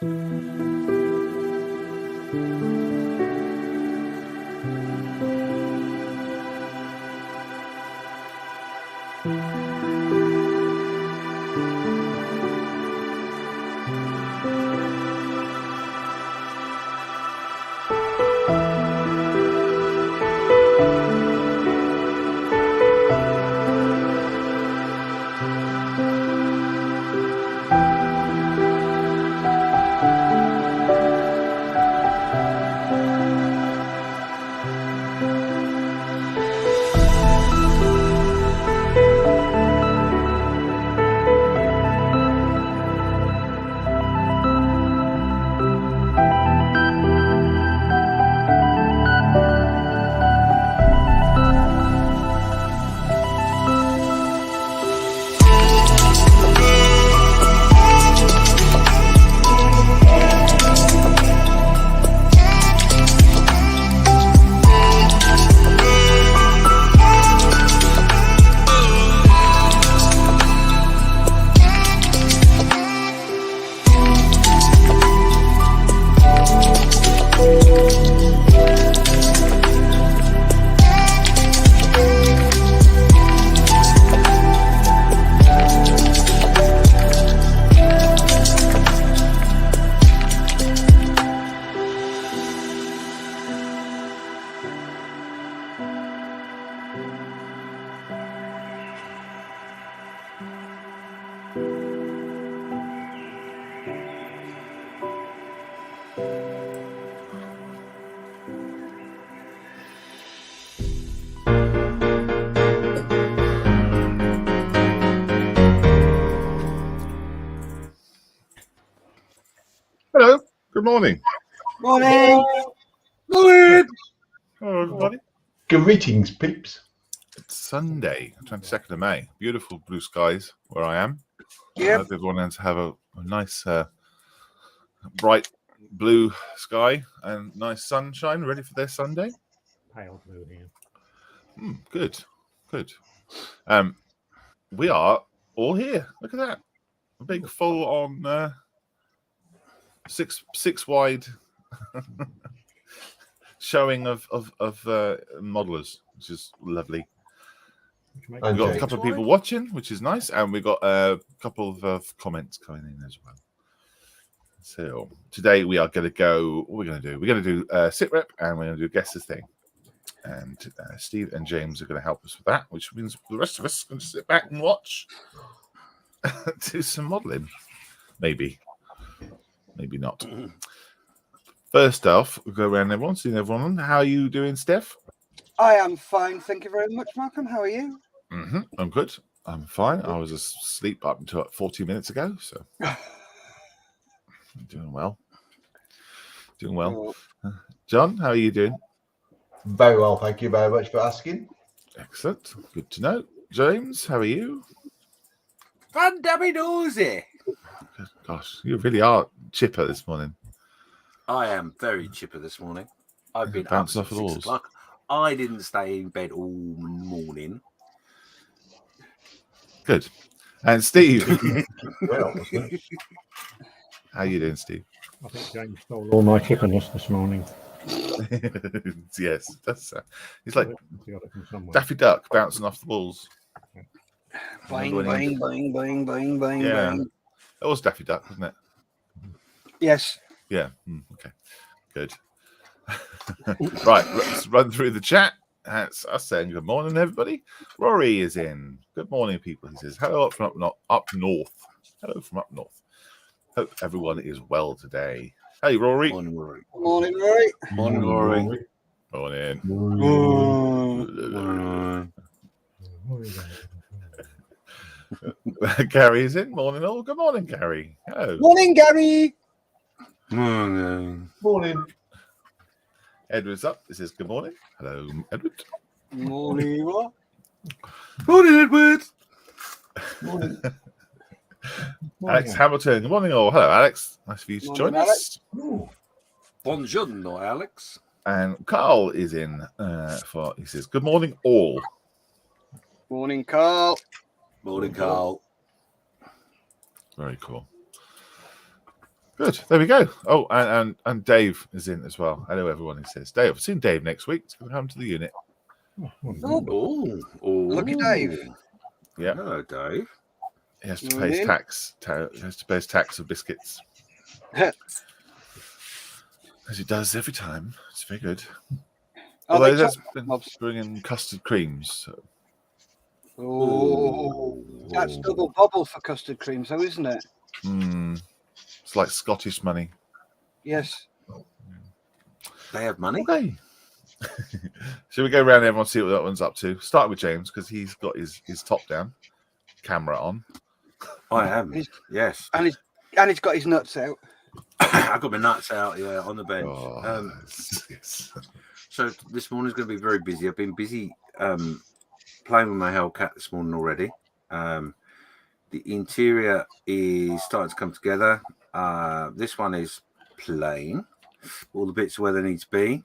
Hello. Good morning. Morning. Morning. Hello, everybody. Greetings, peeps. It's Sunday, 22nd of May. Beautiful blue skies where I am. Yep. I hope everyone has to have a nice, bright blue sky and nice sunshine ready for their Sunday. Pale blue here. Good. Good. We are all here. Look at that. A big full on six wide showing of modelers, which is lovely. We've got a couple of people watching, which is nice, and we've got a couple of comments coming in as well. So today we are going to go. What we're going to do? We're going to do sit rep, and we're going to do guess the thing. And Steve and James are going to help us with that, which means the rest of us can just sit back and watch, do some modelling, maybe not. First off, we'll go around everyone, seeing everyone. How are you doing, Steph? I am fine, thank you very much, Malcolm. How are you? I'm good. I'm fine. I was asleep up until 40 minutes ago, so I'm doing well. Doing well. John, how are you doing? Very well, thank you very much for asking. Excellent. Good to know. James, how are you? Fun dummy nosy. Gosh, you really are chipper this morning. I am very chipper this morning. I've been bouncing up off at the 6 walls. o'clock. I didn't stay in bed all morning. Good. And Steve, Well, how are you doing, Steve? I think James stole all my chipperness this morning. Yes, that's he's like He got it from somewhere. Daffy Duck bouncing off the walls. Bang, bang, bang, bang, bang, bang, Yeah. bang. That was Daffy Duck, wasn't it? Yes. Yeah. Okay. Good. Right. Let's run through the chat. That's us saying good morning, everybody. Rory is in. Good morning, people. He says, hello up from up north. Hello from up north. Hope everyone is well today. Hey, Rory. Morning, Rory. Morning, Rory. Morning, Rory. Morning. Gary is in. Morning, all. Good morning, Gary. Hello. Morning, Gary. Morning. morning. Edward's up. He says, good morning. Hello, Edward. Morning, what? Morning, Edward. Morning. Alex Hamilton. Good morning, all. Hello, Alex. Nice for you to Morning, join Alex. us. Buongiorno, Alex. And Carl is in he says, good morning, all. Morning, Carl. Morning, Carl. Very cool. Good. There we go. Oh, and Dave is in as well. Hello, everyone. He says, Dave, I've seen Dave next week. He's going to come to the unit. Oh, Oh, Lucky Dave. Yeah. Hello, Dave. He has to pay his tax. He has to pay his tax of biscuits. As he does every time. It's very good. Although that's been bringing custard creams. So. Oh, that's double bubble for custard creams, though, isn't it? It's like Scottish money. Yes. They have money. Okay. Shall we go around everyone see what that one's up to? Start with James because he's got his top down, camera on. I am. Yes. And he's got his nuts out. I got my nuts out, yeah, on the bench. Oh, yes. So this morning's going to be very busy. I've been busy playing with my Hellcat this morning already. The interior is starting to come together. This one is plain. All the bits are where they need to be.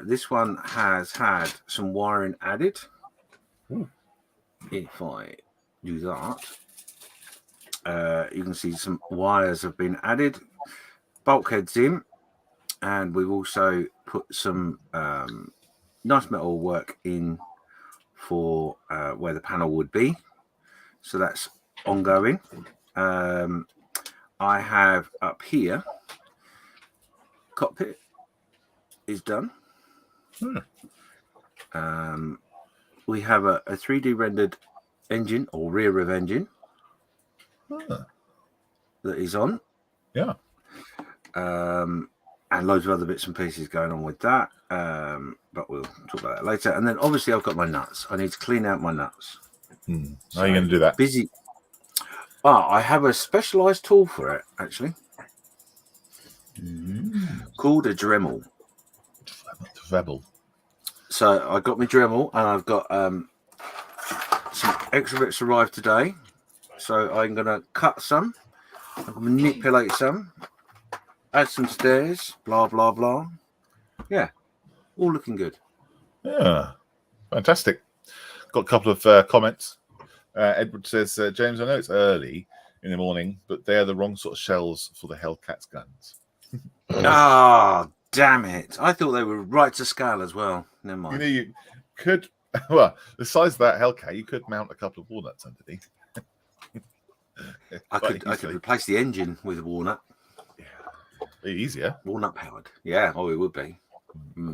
This one has had some wiring added. Ooh. If I do that, you can see some wires have been added, bulkheads in, and we've also put some nice metal work in for where the panel would be. So that's ongoing. I have up here, cockpit is done. We have a 3D rendered engine or rear of engine that is on. Yeah. And loads of other bits and pieces going on with that. But we'll talk about that later. And then obviously I've got my nuts. I need to clean out my nuts. How are you going to do that? Busy. I have a specialized tool for it, actually. Called a Dremel. So I got my Dremel and I've got some extra bits arrived today. So I'm going to cut some, I'm going to manipulate some, add some stairs, blah, blah, blah. Yeah, all looking good. Yeah, fantastic. Got a couple of comments. Edward says, James, I know it's early in the morning, but they're the wrong sort of shells for the Hellcat's guns. Ah, damn it. I thought they were right to scale as well. Never mind. You know, you could, well, the size of that Hellcat, you could mount a couple of walnuts underneath. I could replace the engine with a walnut. Yeah, be easier. Walnut powered. Yeah, it would be.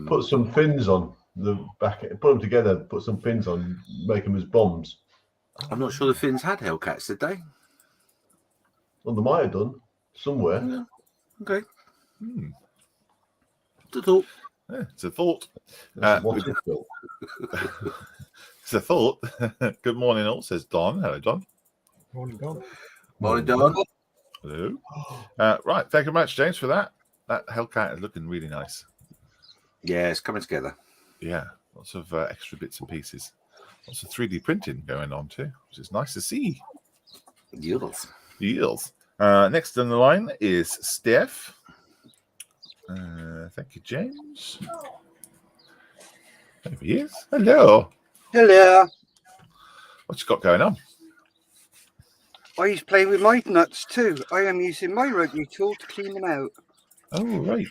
Put some fins on the back. Put them together. Put some fins on. Make them as bombs. I'm not sure the Finns had Hellcats, did they? Well, they might have done somewhere. Yeah. Okay. It's a thought. Yeah, it's a thought. It's It's a thought. Good morning, all, says Don. Hello, Don. Morning, Don. Morning, Don. Hello. Right, thank you very much, James, for that. That Hellcat is looking really nice. Yeah, it's coming together. Yeah, lots of extra bits and pieces. Lots of 3D printing going on too, which is nice to see. Yields. Next on the line is Steph. Thank you, James. There he is. Hello. Hello. What you got going on? He's playing with my nuts too. I am using my rotary tool to clean them out. Oh, right.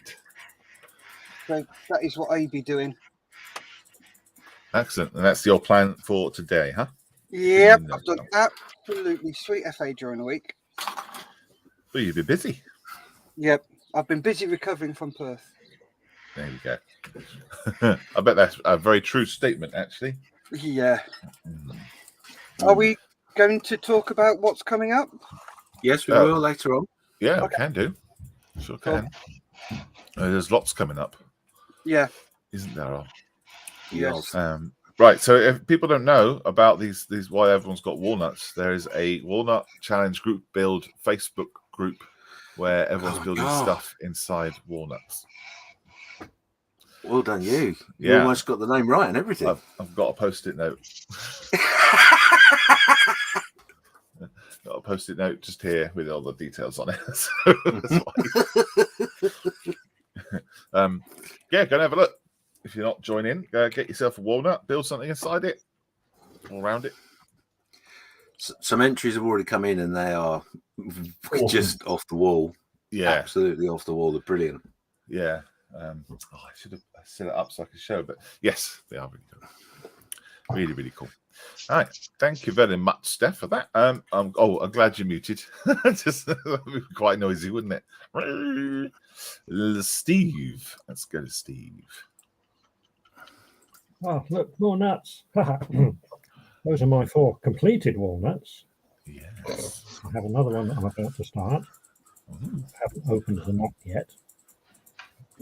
So that is what I be doing. Excellent. And that's your plan for today, huh? Yep, I've done absolutely sweet FA during the week. Well, you've been busy. Yep, I've been busy recovering from Perth. There you go. I bet that's a very true statement, actually. Yeah. Are we going to talk about what's coming up? Yes, we will later on. Yeah, Okay. we can do. Sure can. There's lots coming up. Yeah. Isn't there? Yes. Right. So if people don't know about these why everyone's got walnuts, there is a Walnut Challenge group build Facebook group where everyone's building stuff inside walnuts. Well done, you. Yeah. You almost got the name right and everything. I've got a post-it note. Got a post-it note just here with all the details on it. So that's why. Yeah, go and have a look. If you're not joining, get yourself a walnut, build something inside it, all around it. Some entries have already come in and they are just off the wall. Yeah, absolutely off the wall. They're brilliant. yeah. I should have set it up so I could show, but yes, they are really good. Really, really cool. All right, thank you very much, Steph, for that. I'm glad you're muted. Just quite noisy, wouldn't it? Steve, let's go to Steve. Oh, look, more nuts. Those are my 4 completed walnuts. Yes. I have another one that I'm about to start. I haven't opened them up yet.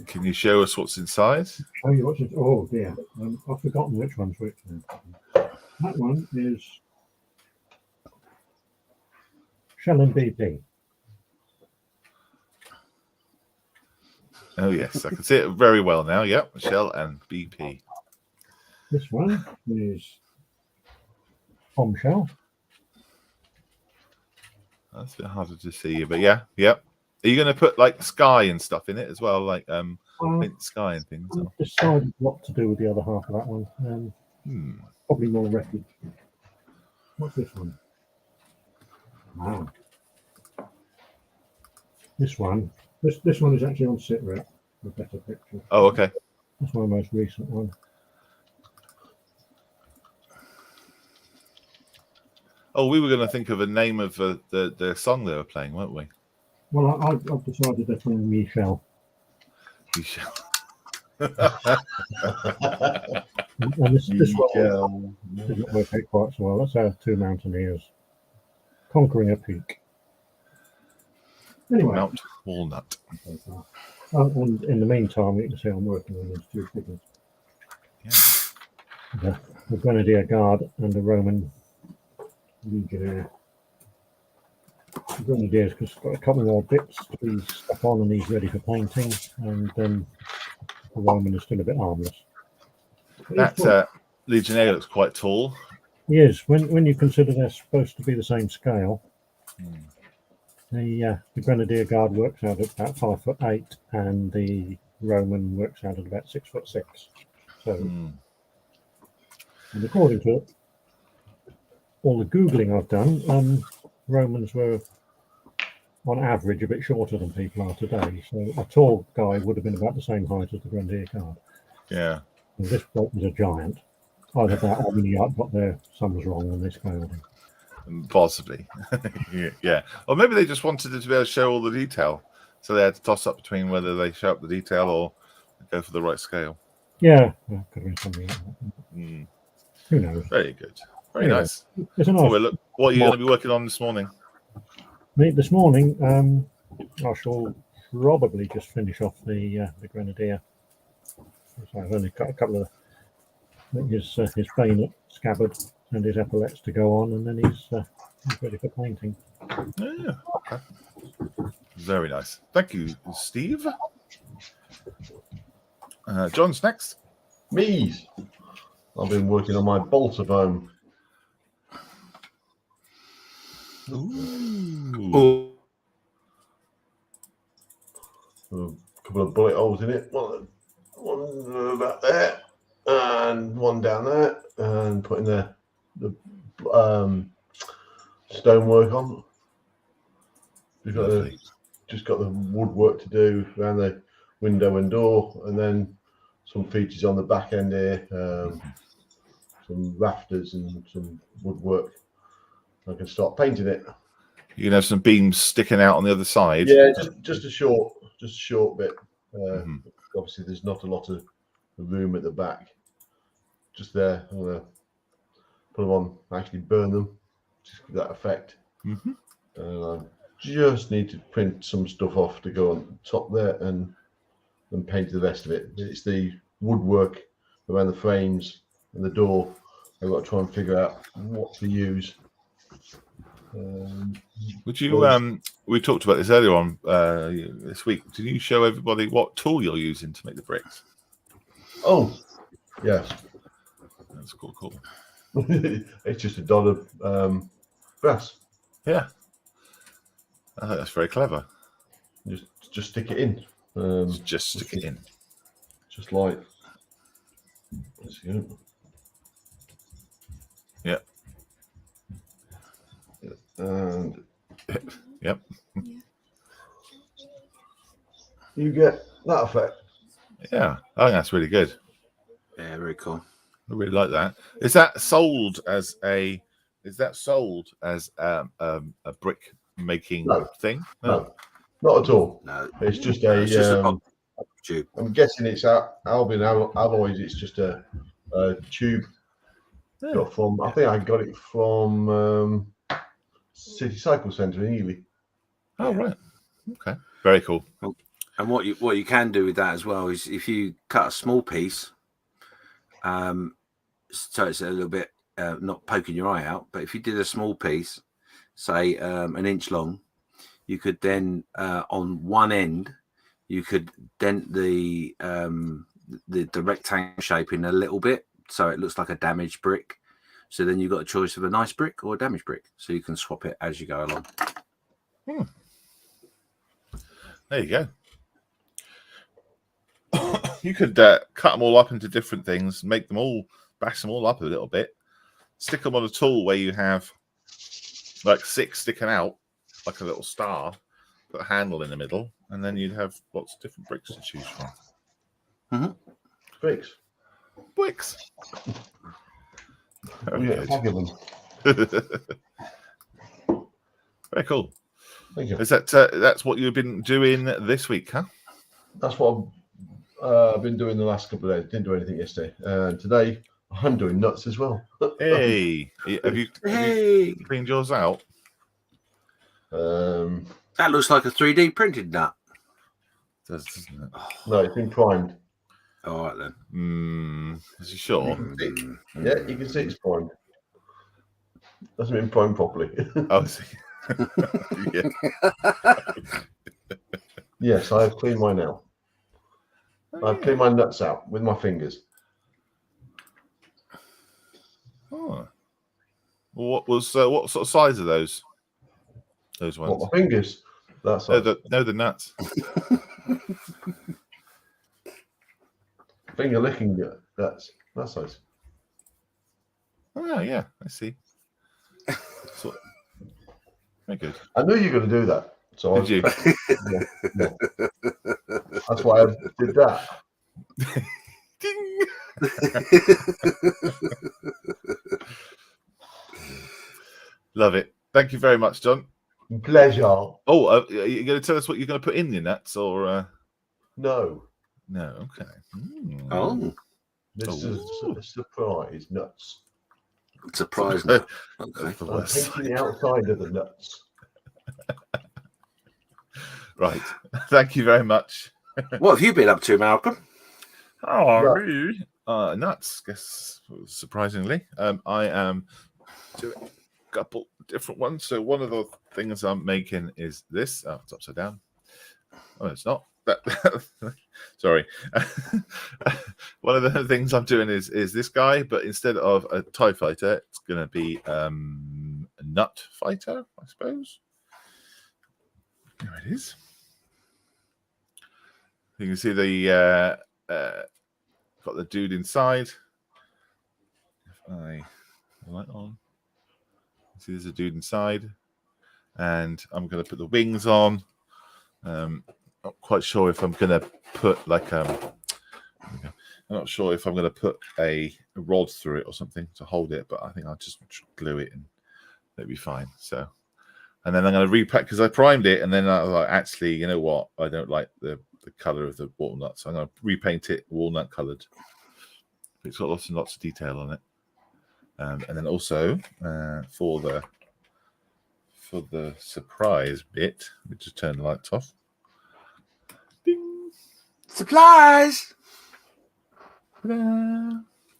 Can you show us what's inside? Show you what's it. Oh dear, I've forgotten which one's which. That one is Shell and BP. Oh yes, I can see it very well now. Yep, Shell and BP. This one is Bombshell. That's a bit harder to see, but yeah, yep. Are you going to put like sky and stuff in it as well, like paint sky and things? I've decided what to do with the other half of that one. Probably more wreckage. What's this one? Wow. This one is actually on SitRep for a better picture. Oh, okay. That's my most recent one. Oh, we were going to think of a name of the song they were playing, weren't we? Well, I've decided they're playing Michelle. Michelle. And this one didn't work out quite so well. That's our 2 mountaineers conquering a peak. Anyway. Mount Walnut. And in the meantime, you can see I'm working on these 2 figures. Yeah. The Grenadier Guard and the Roman Legionnaire. The Grenadier's got a couple more bits to be stuck on and he's ready for painting, and the Roman is still a bit harmless. That Legionnaire looks quite tall. He is. When you consider they're supposed to be the same scale, the Grenadier Guard works out at about 5'8", and the Roman works out at about 6'6". So, and according to all the Googling I've done, Romans were on average a bit shorter than people are today. So a tall guy would have been about the same height as the Grenadier Guard. Yeah. And this bloke was a giant. Either that or many got their sums wrong when they scaled him. Possibly. Yeah. Or maybe they just wanted it to be able to show all the detail. So they had to toss up between whether they show up the detail or go for the right scale. Yeah, could have been something like that. Who knows? Very good. Very nice. It's a nice. Look, what are you going to be working on this morning? This morning, I shall probably just finish off the Grenadier. So I've only got a couple of his bayonet scabbard and his epaulets to go on, and then he's ready for painting. Yeah. Okay. Very nice. Thank you, Steve. John's next. Me. I've been working on my bolter foam. Ooh. A couple of bullet holes in it. One about there, and one down there, and putting the stonework on. We've got just got the woodwork to do around the window and door, and then some features on the back end here, some rafters and some woodwork. I can start painting it. You can have some beams sticking out on the other side. Yeah, just a short bit. Obviously, there's not a lot of room at the back. Just there, I'm gonna put them on. Actually, burn them, just give that effect. And I just need to print some stuff off to go on top there and paint the rest of it. It's the woodwork around the frames and the door. I've got to try and figure out what to use. Would you? We talked about this earlier on this week. Did you show everybody what tool you're using to make the bricks? Oh, yes. That's cool. It's just a dot of brass. Yeah, I think that's very clever. Just stick it in. Just stick it in. Just like. Let's go. Yeah. And yep. you get that effect. Yeah, I think that's really good. Yeah, very cool. I really like that. Is that sold as a brick making No. thing? No, not at all. No, It's just it's just a a. pop tube. I'm guessing it's Albion alloys. It's just a tube. Yeah. Got from. I think I got it from City Cycle Centre in Ely. Oh, right. Okay. Very cool. And what you can do with that as well is if you cut a small piece, so it's a little bit not poking your eye out, but if you did a small piece, say an inch long, you could then on one end you could dent the rectangle shape in a little bit, so it looks like a damaged brick. So then you've got a choice of a nice brick or a damaged brick, so you can swap it as you go along. There you go. You could cut them all up into different things, bash them all up a little bit, stick them on a tool where you have like 6 sticking out, like a little star, put a handle in the middle, and then you'd have lots of different bricks to choose from. Bricks. Bricks. Very Yeah, good. them. Very cool. Thank you. Is that's what you've been doing this week, huh? That's what I've been doing the last couple of days. Didn't do anything yesterday. And today I'm doing nuts as well. Hey, have you cleaned yours out? That looks like a 3D printed nut. Doesn't it? No, it's been primed. All right then. Is you sure? Yeah, you can see it's primed. Hasn't been primed properly. Oh, I see. Yeah. Yes, I have cleaned mine out. I've cleaned my nuts out with my fingers. Oh. Well, what sort of size are those? Those ones? What, my fingers? That size. No, the nuts. Finger licking nuts. That size. Oh yeah, I see. Very good. I knew you were going to do that. So Did you? Yeah. That's why I did that. Ding. Love it. Thank you very much, John. Pleasure. Oh, are you going to tell us what you're going to put in your nuts, or No. no? Okay. Oh, This is a surprise. Nuts. surprise nut. That's Okay. the I'm worst. taking the outside of the nuts. Right. Thank you very much. What have you been up to, Malcolm? Oh, nuts. Guess surprisingly, I am doing a couple different ones. So one of the things I'm making is this. Oh, it's upside down. Oh, it's not. Sorry. One of the things I'm doing is this guy, but instead of a TIE fighter, it's going to be a nut fighter, I suppose. There it is. You can see the got the dude inside. If I light on, see there's a dude inside, and I'm going to put the wings on. Not quite sure if I'm going to put like I'm not sure if I'm going to put a rod through it or something to hold it, but I think I'll just glue it and it'll be fine. So, and then I'm going to repack because I primed it, and then I was like, actually, you know what? I don't like the color of the walnut, so I'm going to repaint it walnut colored. It's got lots and lots of detail on it, and then also for the surprise bit, we just turn the lights off. Ding. Supplies. Ta-da.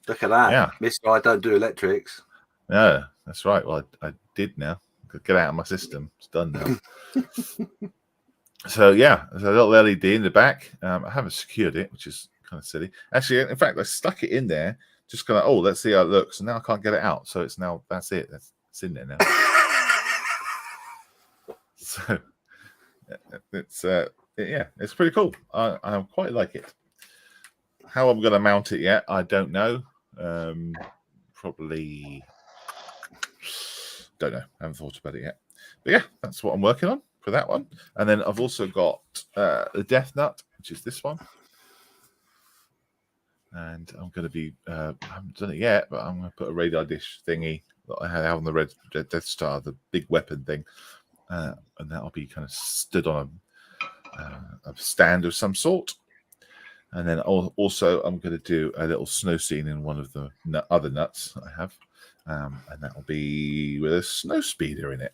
Look at that. Yeah. Mister, I don't do electrics. No, that's right. Well, I did now. Get out of my system. It's done now. So yeah, there's a little LED in the back. I haven't secured it, which is kind of silly. Actually, in fact, I stuck it in there. Just kind of, let's see how it looks. And now I can't get it out. So it's now, that's it. It's in there now. So it's it's pretty cool. I quite like it. How I'm going to mount it yet, I don't know. Probably don't know. I haven't thought about it yet. But yeah, that's what I'm working on. for that one. And then I've also got the Death Nut, which is this one. And I'm going to be, I haven't done it yet, but I'm going to put a radar dish thingy that I have on the Red Death Star, the big weapon thing. And that'll be kind of stood on a stand of some sort. And then also I'm going to do a little snow scene in one of the other nuts I have. And that'll be with a snow speeder in it.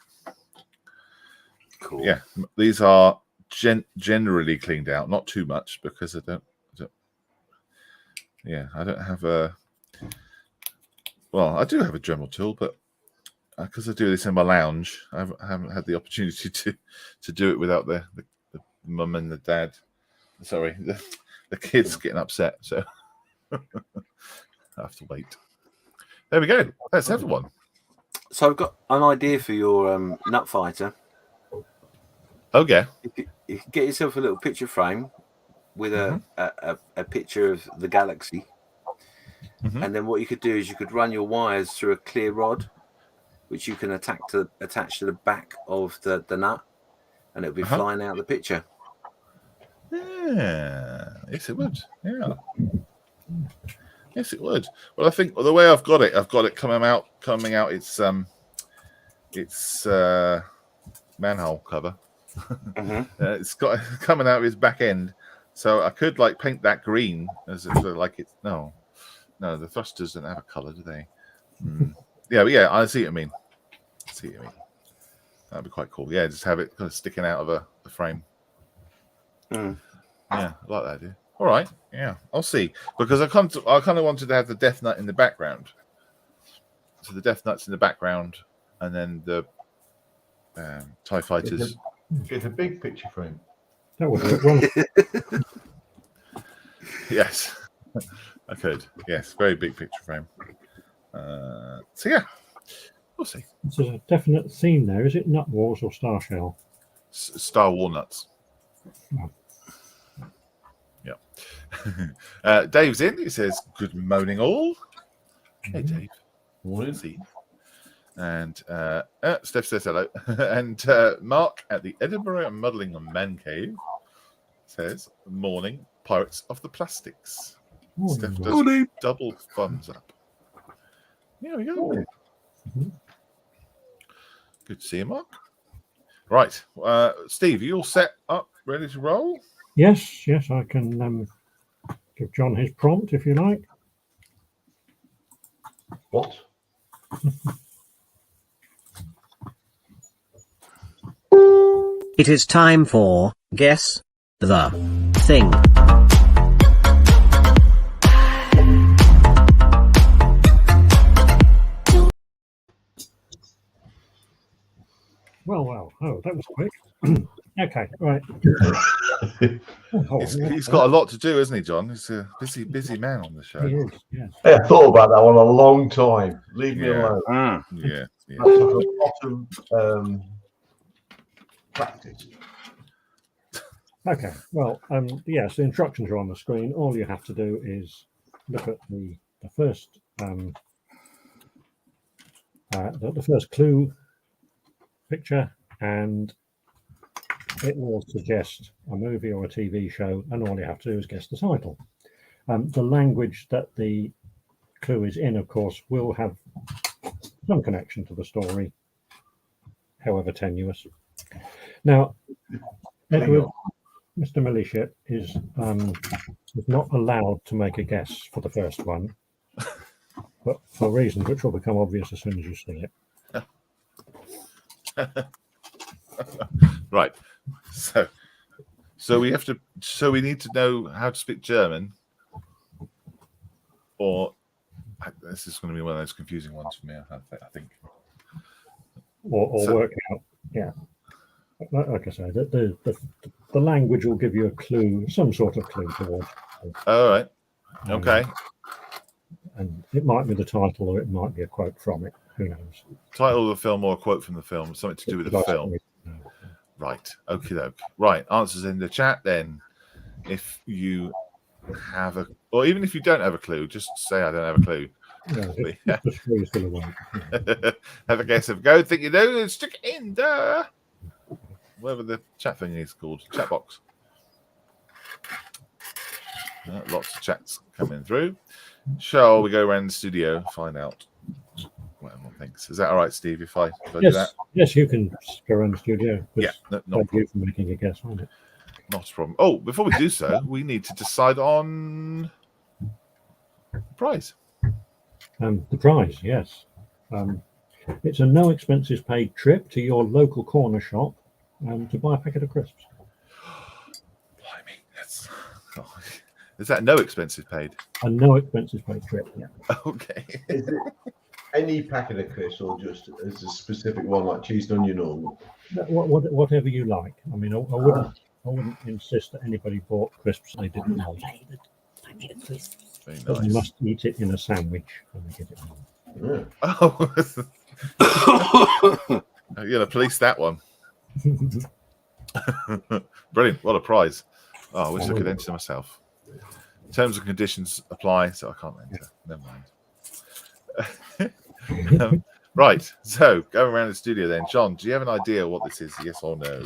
Cool. Yeah, these are generally cleaned out, not too much because I don't have a. Well, I do have a Dremel tool, but because I do this in my lounge, I haven't had the opportunity to do it without the mum and the dad. Sorry, the kids getting upset, so I have to wait. There we go. That's everyone. So I've got an idea for your nut fighter. Okay. You can get yourself a little picture frame with a picture of the galaxy. And then what you could do is you could run your wires through a clear rod, which you can attach to the back of the nut, and it'll be flying out the picture. Yeah. Yes, it would. Yeah. Yes, it would. Well, I think the way I've got it coming out. It's manhole cover. It's got coming out of his back end, so I could like paint that green as if like it's no, the thrusters don't have a color, do they? Yeah, I see what you mean. That'd be quite cool. Yeah, just have it kind of sticking out of a frame. Yeah, I like that idea. All right, yeah, I'll see, because I kind of wanted to have the Death Nut in the background. So the Death Nut's in the background, and then the TIE Fighters. Get a big picture frame. That would work well. Yes, I could. Yes, very big picture frame. So yeah, we'll see. There's a definite theme there. Is it Nut Wars or Star Shell? Star Walnuts. Oh. Yeah. Dave's in. He says, "Good morning, all." Hey, Dave. Morning. See. And Steph says hello. And Mark at the Edinburgh Modelling and Man Cave says, "Morning, Pirates of the Plastics." Steph does double thumbs up. There we go. Good to see you, Mark. Right. Steve, are you all set up, ready to roll? Yes, I can give John his prompt if you like. What? It is time for Guess the Thing. Well. Oh, that was quick. Okay, right. He's got a lot to do, isn't he, John? He's a busy man on the show. He is, yes. Hey, I thought about that one a long time. Leave me alone. Yeah. I took a lot of practice. Okay, well, yes, the instructions are on the screen. All you have to do is look at the first the first clue picture, and it will suggest a movie or a TV show, and all you have to do is guess the title. The language that the clue is in, of course, will have some connection to the story, however tenuous. Now, Edward, Mr. Militia is not allowed to make a guess for the first one, but for reasons which will become obvious as soon as you see it. Right. So we have to. So we need to know how to speak German, or this is going to be one of those confusing ones for me. I think. Or work out. Yeah. Like I say, the language will give you a clue, some sort of clue towards. All right. Okay. And it might be the title, or it might be a quote from it. Who knows? Title of the film or a quote from the film, something to do with the film. Right. Okay. Right. Answers in the chat then. If you have or even if you don't have a clue, just say I don't have a clue. Yeah, just you're still awake. Have a guess of go. Think you know? Stick it in there. whatever the chat thing is called, chat box. Lots of chats coming through. Shall we go around the studio and find out what everyone thinks? Is that all right, Steve? If I do that? Yes, you can go around the studio. Yeah, not a you for making a guess, won't it? Not a problem. Oh, before we do so, we need to decide on the prize. The prize, yes. It's a no expenses paid trip to your local corner shop to buy a packet of crisps. Blimey, that's... Oh, is that no expenses paid? A no expenses paid trip, yeah. Okay. Is it any packet of crisps or just as a specific one like cheese and onion or Whatever you like. I mean, I wouldn't insist that anybody bought crisps they didn't know. Very But they nice. must eat it in a sandwich when they get it home. yeah. Oh, you're gonna police that one. Brilliant! What a prize! Oh, I wish I could enter myself. Terms and conditions apply, so I can't enter. Never mind. Right, so going around the studio then. John, do you have an idea what this is? Yes or no?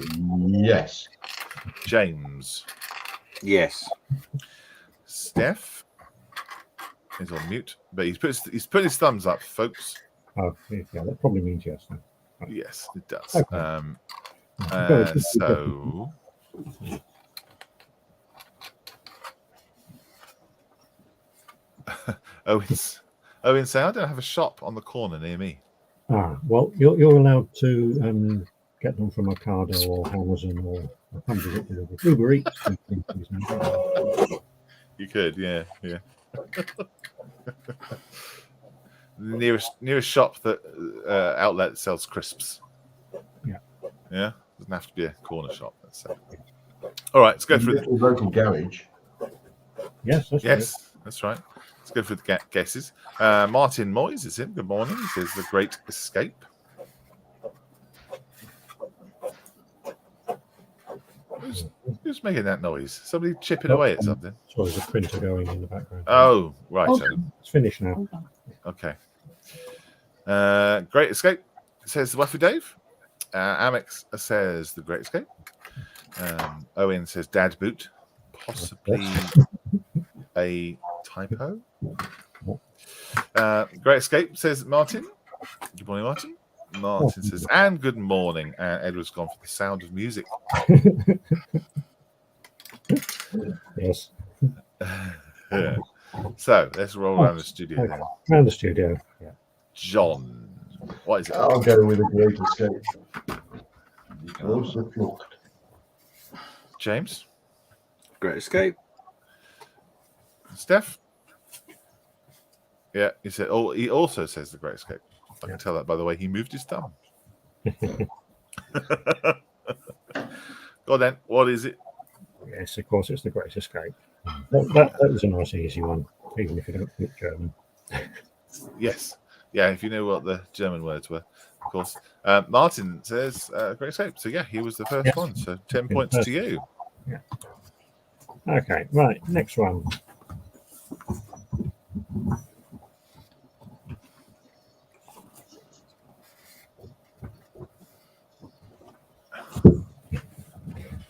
Yes. James. Yes. Steph is on mute, but he's put his thumbs up, folks. Oh, yeah, that probably means yes. Then. Yes, it does. Okay. So Owen saying, I don't have a shop on the corner near me. Well, you're allowed to get them from Ocado or Amazon or Uber Eats. You could, yeah. The nearest shop that outlet that sells crisps. Yeah, doesn't have to be a corner shop. Let's say. All right, let's go through the local garage. Yes, that's right. Let's go through the guesses. Martin Moyes is in. Good morning. He says The Great Escape. Who's making that noise? Somebody chipping away at something. So there's a printer going in the background. Oh, right. It's finished now. Okay. Great Escape says the Waffy Dave. Amex says The Great Escape. Owen says Dad Boot. Possibly a typo. Great Escape says Martin. Good morning, Martin. Martin says, and good morning. And Edward's gone for The Sound of Music. Yes. Yeah. So let's roll around the studio Okay. now. Around the studio. Yeah. John, what is it? I'll go with a Great Escape. Also flocked. James? Great Escape. Steph? Yeah, he said. Oh, he also says The Great Escape. I can tell that by the way he moved his thumb. Go on then. What is it? Yes, of course, it's The Great Escape. That was a nice, easy one, even if you don't speak German. Yes. Yeah, if you know what the German words were, of course. Martin says Great Escape. So yeah, he was the first one. So 10 points to you. Yeah. Okay, right. Next one.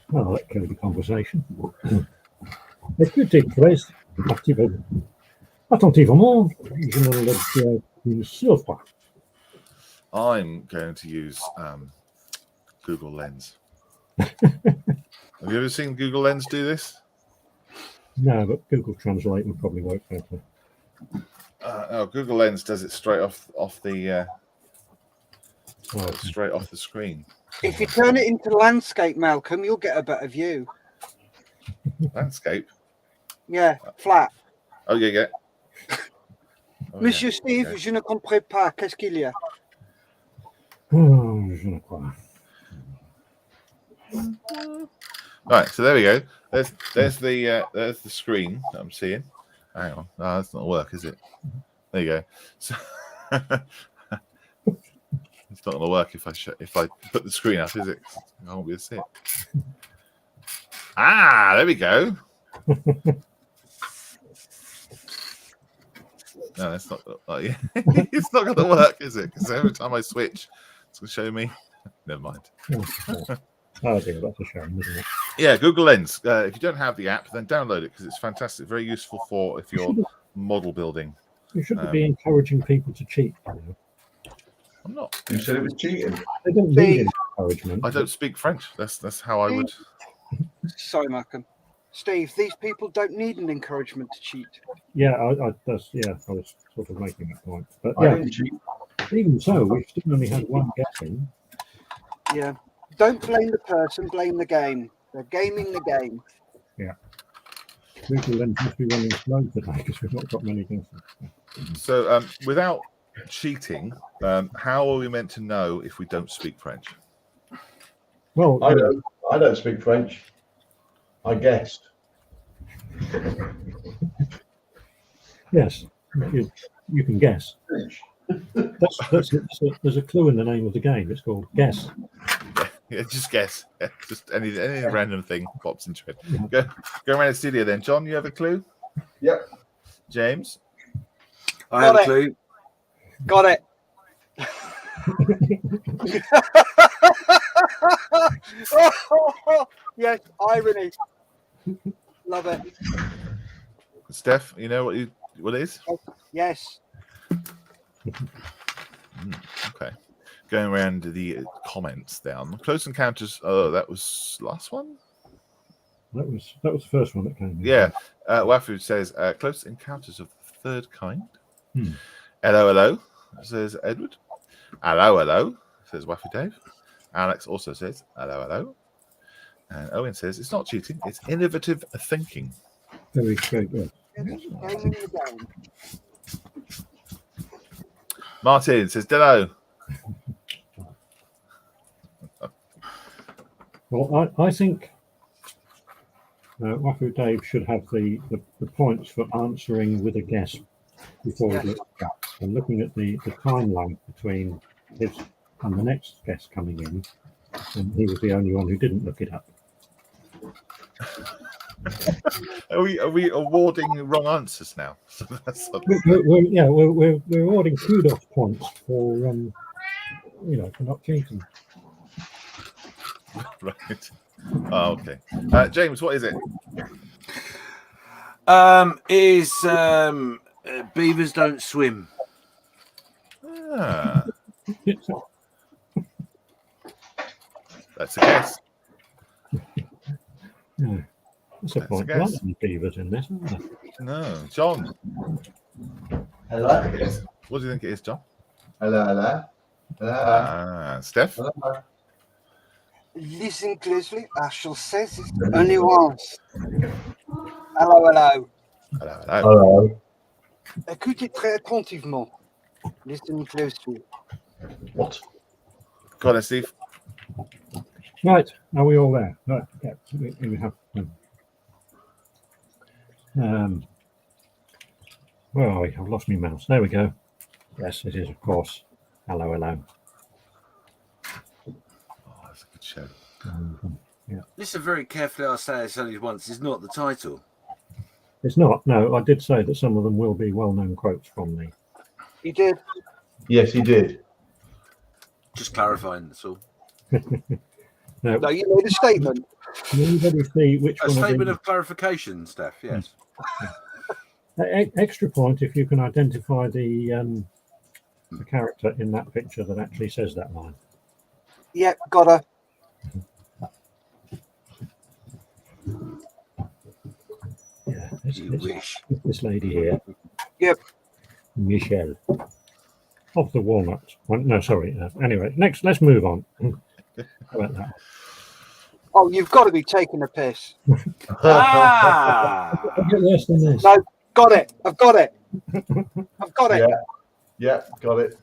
Well, that killed the conversation. Écoutez, très attentivement, je ne le dirai qu'une seule fois. I'm going to use Google Lens. Have you ever seen Google Lens do this? No, but Google Translate would probably work better. No, Google Lens does it straight off the straight off the screen. If you turn it into landscape, Malcolm, you'll get a better view. Landscape. Yeah, flat. Oh yeah. Oh, Monsieur yeah. Steve, Okay. je ne comprends pas. Qu'est-ce qu'il y a? Oh, je ne crois. Right, so there we go. There's the screen that I'm seeing. Hang on, no, that's not work, is it? There you go. So it's not going to work if I put the screen up, is it? I won't be able to see it. Ah, there we go. No, that's not. It's not going to work, is it? Because every time I switch, it's going to show me. Never mind. Oh dear, that's a shame, isn't it? Yeah, Google Lens. If you don't have the app, then download it because it's fantastic. Very useful for if you're model building. You shouldn't be encouraging people to cheat. You know? I'm not. You said it was cheating. They don't need any encouragement. I don't speak French. That's how I would. Sorry, Malcolm. Steve, these people don't need an encouragement to cheat. Yeah, I was sort of making that point. But I yeah, didn't cheat. even so, we still only had one guessing. Yeah. Don't blame the person, blame the game. They're gaming the game. Yeah. Google Lens must be running slow today because we've not got many guesses. So, without cheating, how are we meant to know if we don't speak French? Well, I don't speak French. I guessed. yes, you can guess. There's a clue in the name of the game. It's called Guess. Yeah, just guess. Yeah, just any random thing pops into it. Go around the studio then. John, you have a clue? Yep. James? I have a clue. Got it. Yes, irony. Love it. Steph, you know what it is? Yes. Okay. Going around the comments down. Close Encounters. Oh, that was last one? That was the first one that came in. Yeah. Wafu says Close Encounters of the Third Kind. Hmm. Hello, says Edward. Hello, says Wafu Dave. Alex also says hello. And Owen says it's not cheating, it's innovative thinking. Very good. Gaming the game. Martin says hello. Well, I think Wafu Dave should have the points for answering with a guess before he looks up. And looking at the timeline between his and the next guest coming in, and he was the only one who didn't look it up. Are we awarding wrong answers now? We're awarding kudos points for for not cheating. Right. Oh, okay. James, what is it? Beavers don't swim. That's a guess. Yeah. That's a point. There aren't any beavers in this, are there? No. John. Hello. What do you think it is, John? Hello. Steph? Hello. Listen closely. I shall say this only once. Hello. Hello. Écoutez très attentivement. Listen closely. What? Go on, Steve. Right. Are we all there? Right. Yeah. We have. Where are we? I've lost my mouse. There we go. Yes, it is, of course. Hello. Oh, that's a good show. Yeah. Listen very carefully. I'll say this only once. It's not the title. It's not. No, I did say that some of them will be well-known quotes from me. He did. Yes, he did. Just clarifying, that's all. Now, No, you made a statement. can anybody see which A one statement of of clarification, Steph. Yes. extra point if you can identify the character in that picture that actually says that line. Yeah, got her. Yeah, You wish. this lady here. Yep. Michelle. Of the walnut. Well, no, sorry. Anyway, next, let's move on. How about that? Oh, you've got to be taking a piss. Ah! I get worse than this. No, got it. I've got it. I've got it. Yeah, got it.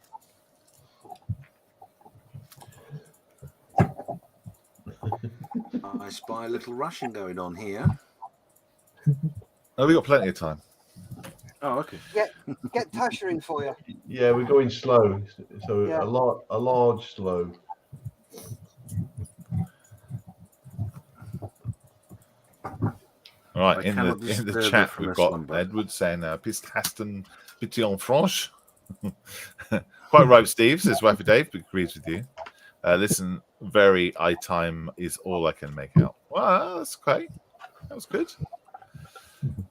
I spy a little rushing going on here. Oh, we got plenty of time. Oh, okay. Get Tasha in for you. Yeah, we're going slow. So Yeah. a large slow. All right, I in cannot the disturb her chat, from we've her got slumber. Edward saying, Pistasten petit en franche. Quite right, Steve, says Waffy Dave, but agrees with you. Listen very eye time is all I can make out. Well, that's okay. That was good.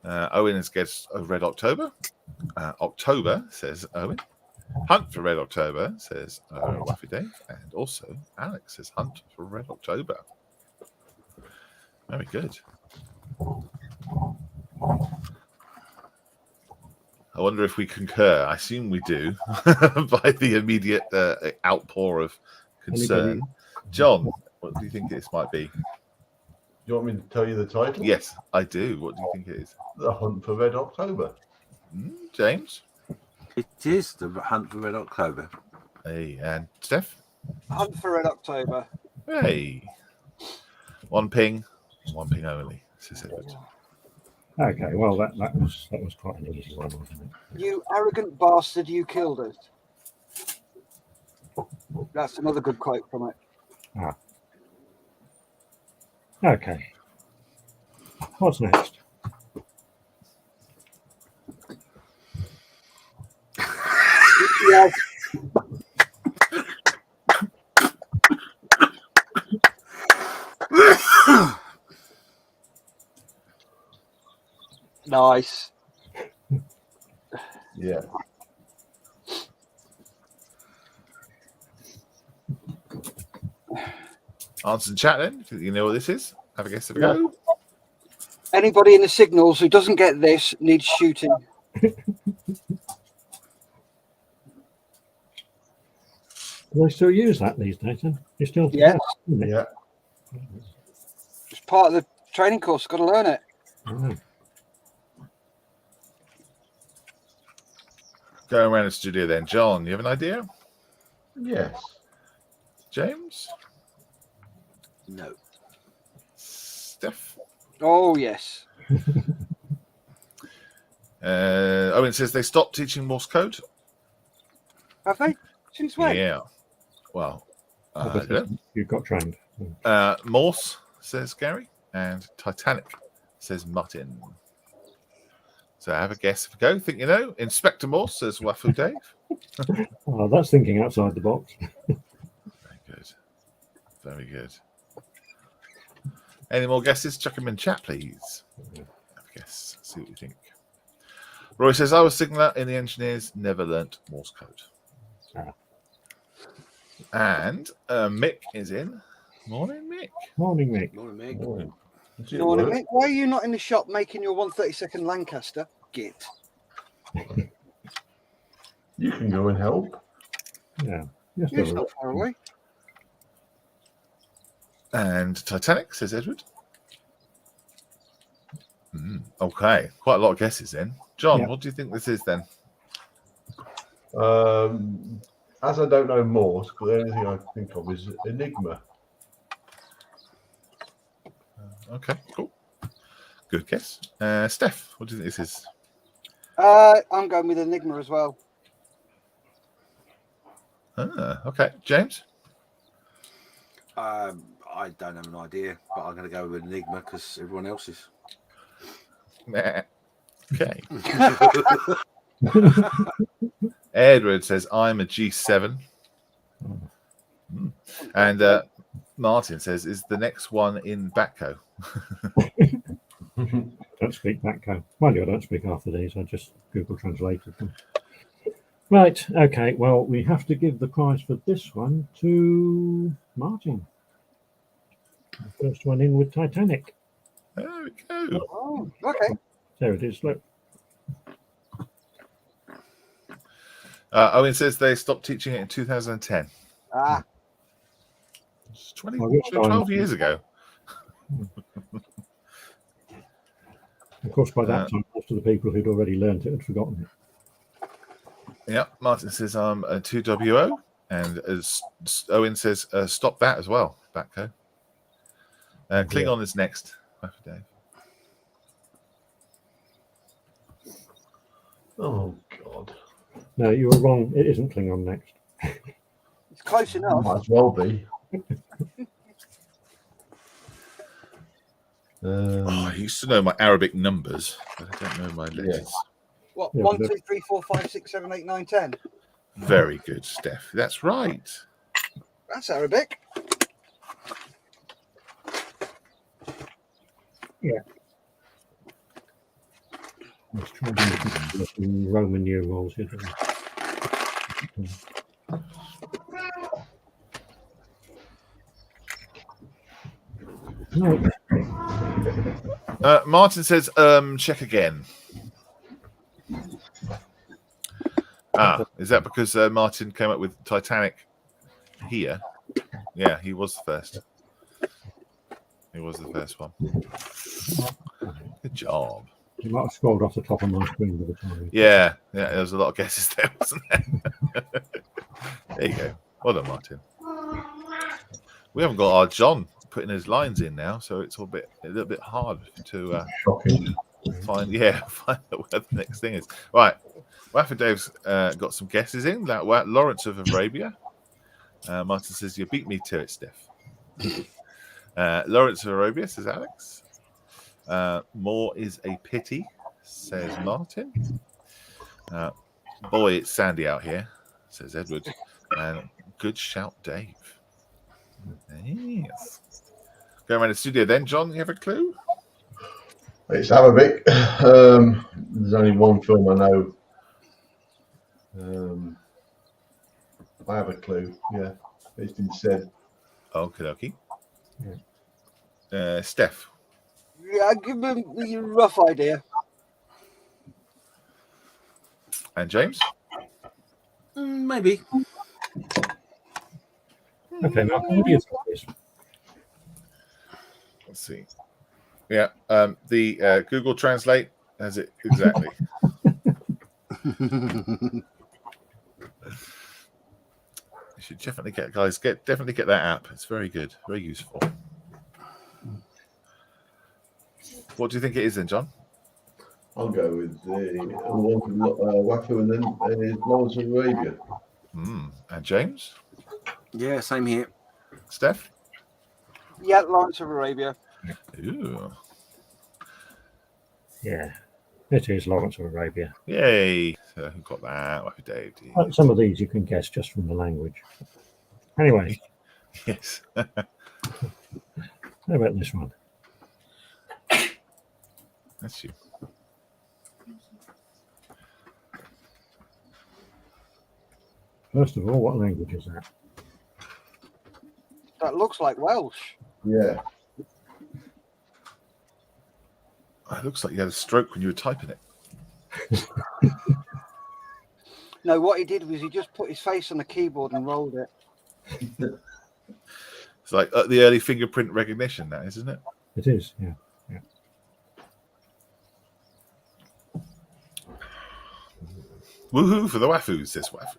Owen has guessed a Red October. October, says Owen. Hunt for Red October, says Waffy Dave. And also, Alex says Hunt for Red October. Very good. I wonder if we concur. I assume we do by the immediate outpour of concern. John, what do you think this might be? You want me to tell you the title? Yes, I do. What do you think it is? The Hunt for Red October. James? It is the Hunt for Red October. Hey, and Steph? Hunt for Red October. Hey. One ping only, says Edward. Okay, well that was quite an easy one, wasn't it? You arrogant bastard, you killed us. That's another good quote from it. Ah. Okay. What's next? Yes. Nice. Yeah. Answer in chat then. You know what this is? Have a guess of a go. Anybody in the signals who doesn't get this needs shooting. Do they still use that these days? Then you still Yes. Yeah. It's part of the training course. Got to learn it. Oh. Going around the studio then. John, you have an idea? Yes. James? No. Steph? Oh yes. Owen says they stopped teaching Morse code. Have they? Since when? Yeah. Well, I don't know. You got trained. Morse, says Gary. And Titanic, says Martin. So have a guess of a go. Think you know. Inspector Morse, says Wafu Dave. Oh, that's thinking outside the box. Very good. Very good. Any more guesses? Chuck them in chat, please. Have a guess. See what you think. Roy says, I was signaller in the engineers, never learnt Morse code. And Mick is in. Morning, Mick. Morning, Mick. Morning, Meg. Morning. Morning, mate. Why are you not in the shop making your 132nd Lancaster? Git. You can go and help. Yeah. Yes, It's not far away. And Titanic, says Edward. Okay, quite a lot of guesses then. John, Yeah. what do you think this is then? As I don't know Morse, but the only thing I can think of is Enigma. Okay, cool. Good guess. Steph, what do you think this is? I'm going with Enigma as well. Okay. James? I don't have an idea, but I'm going to go with Enigma because everyone else is. Okay. Edward says, I'm a G7. And Martin says, is the next one in Batco? Don't speak Batco. Well, I don't speak half of these. I just Google translated them. Right. Okay. Well, we have to give the prize for this one to Martin. The first one in with Titanic. There we go. Oh, okay. There it is. Look. Owen says they stopped teaching it in 2010. Ah, It's 12 years ago. Of course, by that time, most of the people who'd already learnt it had forgotten it. Yeah, Martin says I'm a 2WO, and Owen says stop that as well, Batco. Klingon is next. Dave. Oh, God. No, you were wrong. It isn't Klingon next. it's close enough. Might as well be. I used to know my Arabic numbers, but I don't know my letters. What? Yeah, 1, but- 2, 3, 4, 5, 6, 7, 8, 9, 10. Very good, Steph. That's right. That's Arabic. Yeah. Let's try the Roman numerals. No. Martin says, check again. Is that because Martin came up with Titanic here? Yeah, he was the first. He was the first one. Good job. You might have scrolled off the top of my screen by the time. Yeah, there was a lot of guesses there, wasn't there? There you go. Well done, Martin. We haven't got our John putting his lines in now, so it's a little bit hard to find out what the next thing is. Right, Waffle Dave's got some guesses in. That Lawrence of Arabia. Martin says you beat me to it, Steph. Lawrence of Arabia, says Alex. More is a pity, says Martin. Boy, it's sandy out here, says Edward. And good shout, Dave. Yes. Going around the studio then, John, you have a clue? It's Arabic. There's only one film I know. I have a clue. Yeah, it's been said. Okay. Steph. Yeah, give me a rough idea. And James? Maybe. Okay, now what is this? Let's see. Yeah, the Google Translate has it exactly. You should definitely get that app. It's very good, very useful. What do you think it is then, John? I'll go with the one from Wafu and then Lawrence of Arabia. And James? Yeah, same here. Steph? Yeah, Lawrence of Arabia. Ooh. Yeah, it is Lawrence of Arabia. Yay. So who got that? Wafu Dave. Some of these you can guess just from the language. Anyway. Yes. How about this one? That's you. First of all, what language is that? That looks like Welsh. Yeah. It looks like you had a stroke when you were typing it. No, what he did was he just put his face on the keyboard and rolled it. It's like the early fingerprint recognition, that isn't it? It is, yeah. Woohoo for the Wafus, says Wafu.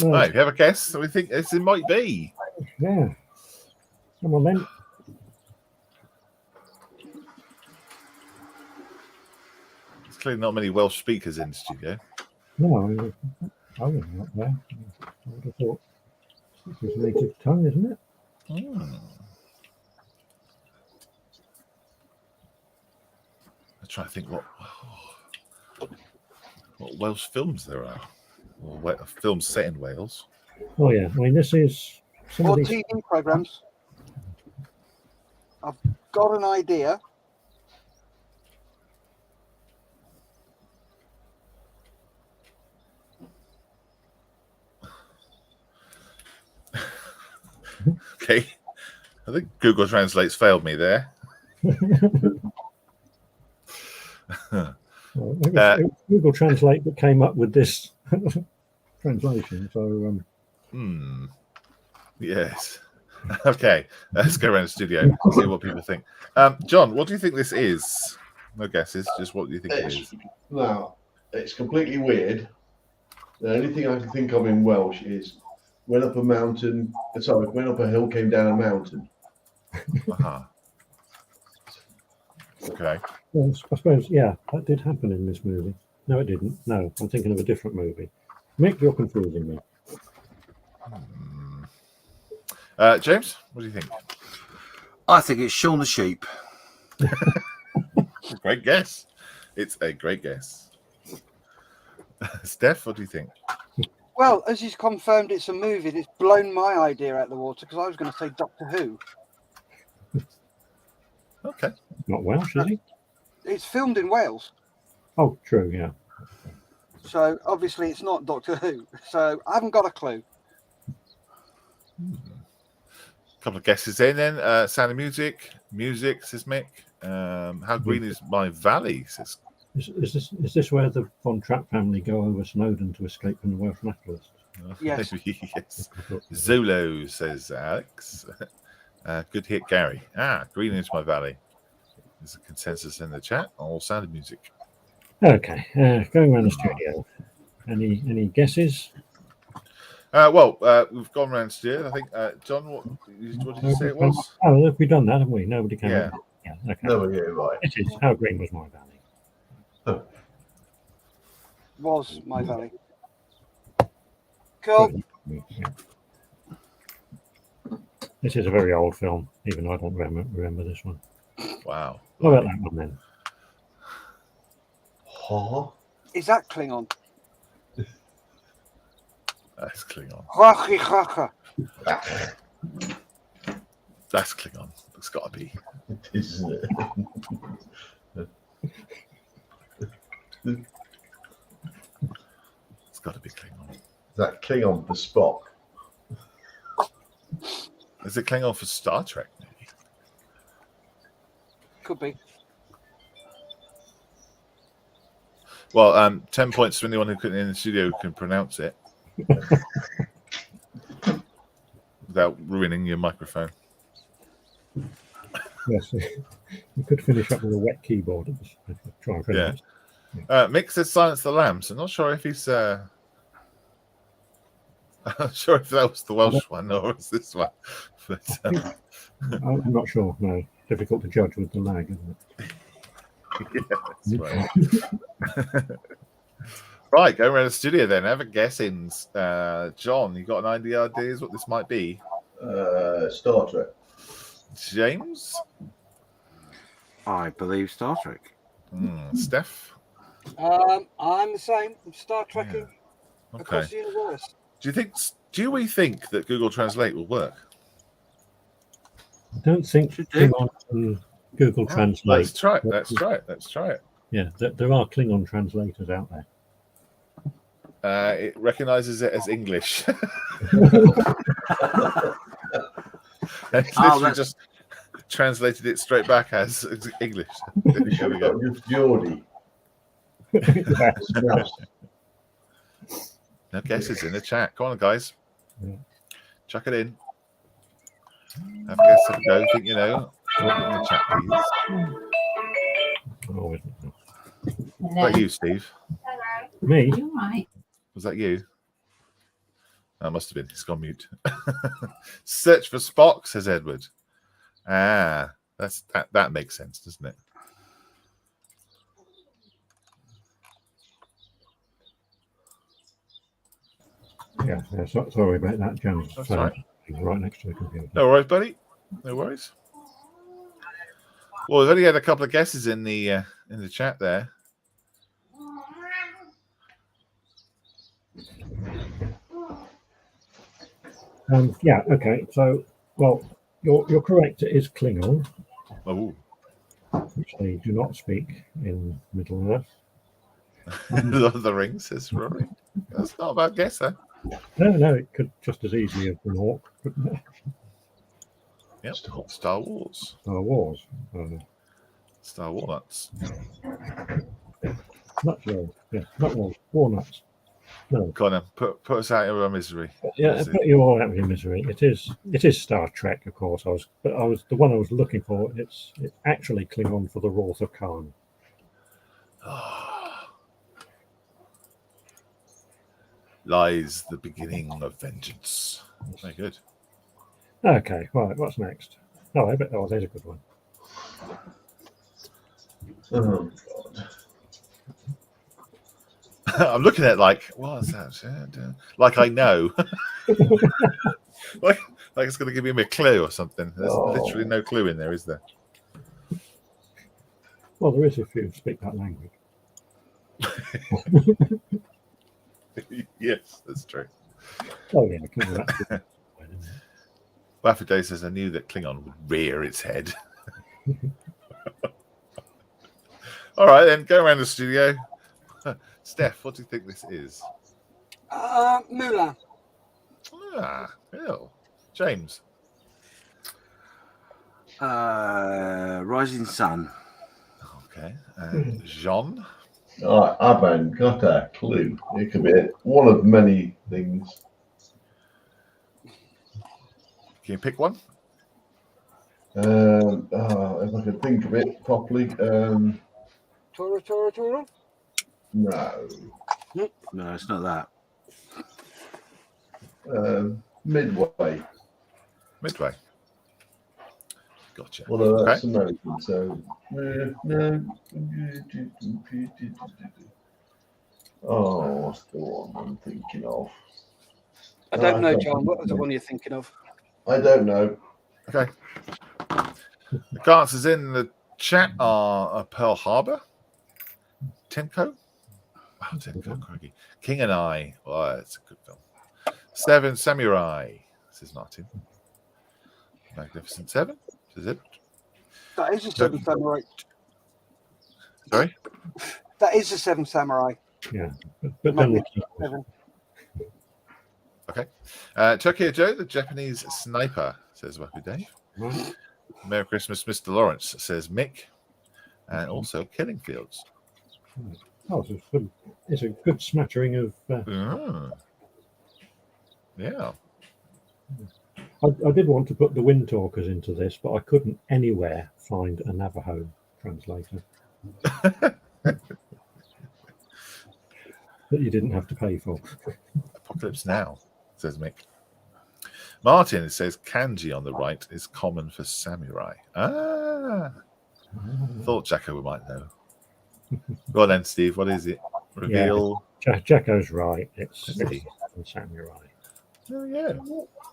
Right, you have a guess? So we think it might be. Yeah. Come on then. There's clearly not many Welsh speakers in the studio. No, I was not there. I would have thought this is native tongue, isn't it? I'm trying to think what Welsh films there are. Or films set in Wales. Oh yeah, I mean this is some Or of these. TV programs. I've got an idea. Okay. I think Google Translate's failed me there. Well, it was Google Translate that came up with this translation. So, yes. Okay, let's go around the studio and see what people think. John, what do you think this is? No guesses, just what do you think it is? Now, it's completely weird. The only thing I can think of in Welsh is went up a hill, came down a mountain. Okay. well, I suppose, yeah, that did happen in this movie. No, it didn't. No, I'm thinking of a different movie. Mick, you're confusing me. James, what do you think? I think it's Shaun the Sheep. Great guess. It's a great guess. Steph, what do you think? Well, as he's confirmed it's a movie, it's blown my idea out of the water because I was going to say Doctor Who. Okay. Not Welsh, is he? It's filmed in Wales, Oh, true, yeah. so obviously it's not Doctor Who. So I haven't got a clue. Couple of guesses in then. Sound of Music. Music, says Mick. How green is my valley, says. Is this where the Von Trapp family go over Snowdon to escape from the Welsh naturalists? Yes. Maybe, yes. Zolo, says Alex. Good hit, Gary. Green is my valley. There's a consensus in the chat. All Sound of Music. Okay, going around the studio. Any guesses? We've gone around studio. I think, John, what did you say it was? Oh, have we done that, haven't we? Nobody came. Yeah. Yeah. Okay. No, we're getting it right. It is. How green was my valley? Was my valley. Cool. This is a very old film. Even I don't remember this one. Wow. What about that one then? Huh? Is that Klingon? That's Klingon. That's Klingon. It's got to be. It is, isn't it? It's got to be Klingon. Is that Klingon for Spock? Is it Klingon for Star Trek? Maybe. Could be. Well, 10 points to anyone who couldn't in the studio who can pronounce it without ruining your microphone. Yes, you could finish up with a wet keyboard. Try and finish. Mick says Silence the Lambs. I'm not sure if he's. I'm not sure if that was the Welsh one or was this one. But, I'm not sure. No, difficult to judge with the lag, isn't it? yeah, that's right. Right, go around the studio then. Have a guessings. John, you got an ideas what this might be? Star Trek. James? I believe Star Trek. Steph? I'm the same. I'm Star Trekking across the universe. Do we think that Google Translate will work? I don't think Klingon and Google Translate. Let's try it. Let's try it. Yeah, there are Klingon translators out there. It recognizes it as English. It's literally just translated it straight back as English. Here we go. Geordie. No guesses in the chat. Come on, guys. Yeah. Chuck it in. Have a guess. Have a go. Think you know. Put it in the chat, please. Oh, Was that you, Steve? Hello. me? You right? Was that you? That must have been. He's gone mute. Search for Spock, says Edward. That makes sense, doesn't it? Yeah. Sorry about that, Jan. That's all right. Right next to the computer. No worries, buddy. No worries. Well, we've only had a couple of guesses in the chat there. Yeah. Okay. So, well, you're correct. It is Klingon, Oh, which they do not speak in Middle Earth. Lord of the Rings, says Rory. That's not a bad guess, huh? No, it could just as easily have been Hawk, couldn't it? Yep. Star Wars. Star Wars. Star Wars. Nuts roll. Yeah, nut roll. Walnuts. No. Connor, put us out of our misery. Yeah, put you all out of your misery. It is Star Trek, of course. I was the one I was looking for. It's actually Klingon for the Wrath of Khan. Lies the beginning of vengeance. Very good. Okay, right. What's next? Oh, there's a good one. Oh, God. I'm looking at it like, what's that? Like I know. like it's going to give me a clue or something. There's literally no clue in there, is there? Well, there is if you speak that language. Yes, that's true. Oh yeah, Klingon. Waffy Day says, I knew that Klingon would rear its head. All right, then, go around the studio. Steph, what do you think this is? Mulan. Cool. James. Rising Sun. Okay. And Jean. I haven't got a clue. It could be one of many things. Can you pick one? If I could think of it properly. Tora. No. No, it's not that. Midway. Midway. Gotcha. Well, that's Okay. American, so no. Oh, what's the one I'm thinking of? I don't know, John. What was the one you're thinking of? I don't know. Okay. The answers in the chat are Pearl Harbor, Timko. Wow, Timko, crikey. King and I. Well, that's a good film. Seven Samurai, says Martin. Magnificent Seven, is it? That is the Seven Samurai. Sorry? That is the Seven Samurai. Yeah, but then Seven. Okay. Tokyo Joe, the Japanese sniper, says Wappy Dave. Right. Merry Christmas, Mr. Lawrence, says Mick. And also Killing Fields. Oh, it's a good smattering of. Yeah. I did want to put the Wind Talkers into this, but I couldn't anywhere find a Navajo translator that you didn't have to pay for. Apocalypse Now, says Mick. Martin says kanji on the right is common for samurai. Thought Jacko might know. Go on then, Steve. What is it? Reveal. Yeah, Jacko's right. It's Is he? Samurai. Oh, yeah.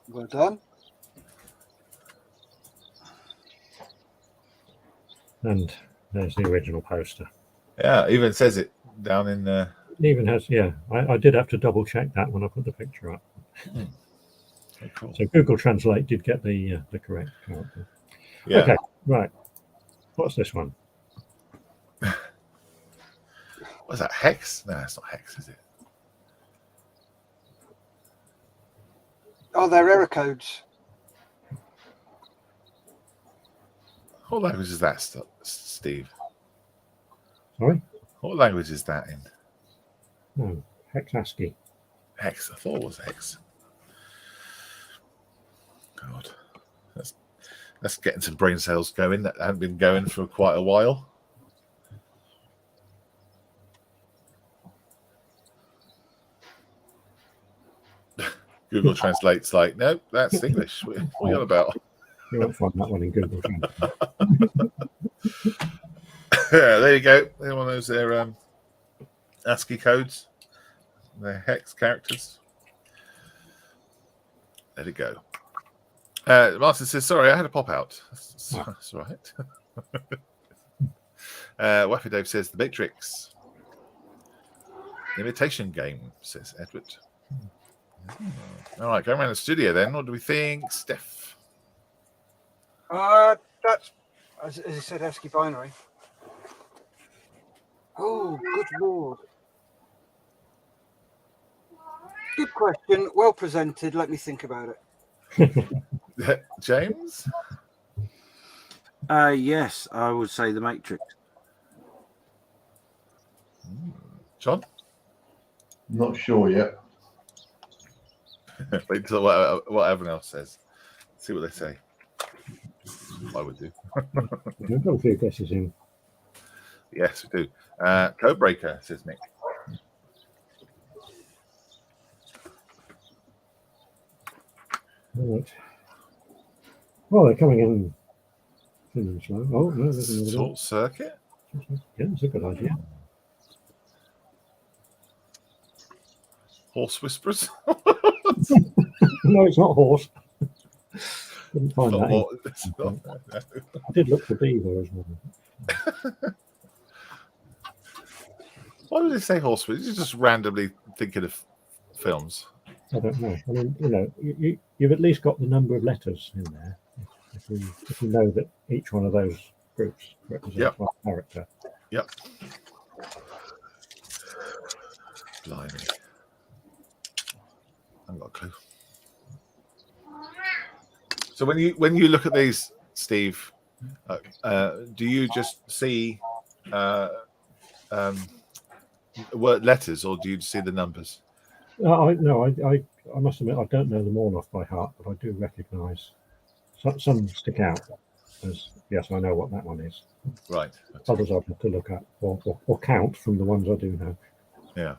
Well done. And there's the original poster. Yeah, even says it down in It even has, yeah. I did have to double check that when I put the picture up. Oh, cool. So Google Translate did get the correct character. Yeah. Okay, right. What's this one? What's that? Hex? No, it's not Hex, is it? Oh, they're error codes. What language is that, Steve? Sorry? What language is that in? No, Hex ASCII. Hex. I thought it was Hex. God. That's getting some brain cells going that haven't been going for quite a while. Google Translate's like, nope, that's English. What are you on about? You won't find that one in Google Translate. Yeah, there you go. Everyone knows their ASCII codes, their hex characters. There you go. Martin says, sorry, I had a pop out. That's all right. Waffy Dave says, The Matrix. Imitation Game, says Edward. All right, going around the studio then. What do we think, Steph? That's, as I said, ASCII binary. Oh, good lord. Good question. Well presented. Let me think about it. James? Yes, I would say The Matrix. John? Not sure yet. Wait until what everyone else says. See what they say. I would do. We've got a few guesses in. Yes, we do. Codebreaker, says Nick. All right. Well, they're coming in thin and slow. Oh, no, there's another one. Short Circuit? Yeah, that's a good idea. Horse Whisperers? No, it's not horse. Didn't find Not that. more- it's not- no. I did look for beaver as well. Why would they say horse whispers? You're just randomly thinking of films? I don't know. I mean, you've at least got the number of letters in there. If you know that each one of those groups represents one character. Yep. Blimey. I haven't got a clue. So when you look at these, Steve, do you just see word letters, or do you see the numbers? I must admit I don't know them all off by heart, but I do recognise some stick out as yes, I know what that one is. Right. Others I've got to look at or count from the ones I do know. Yeah.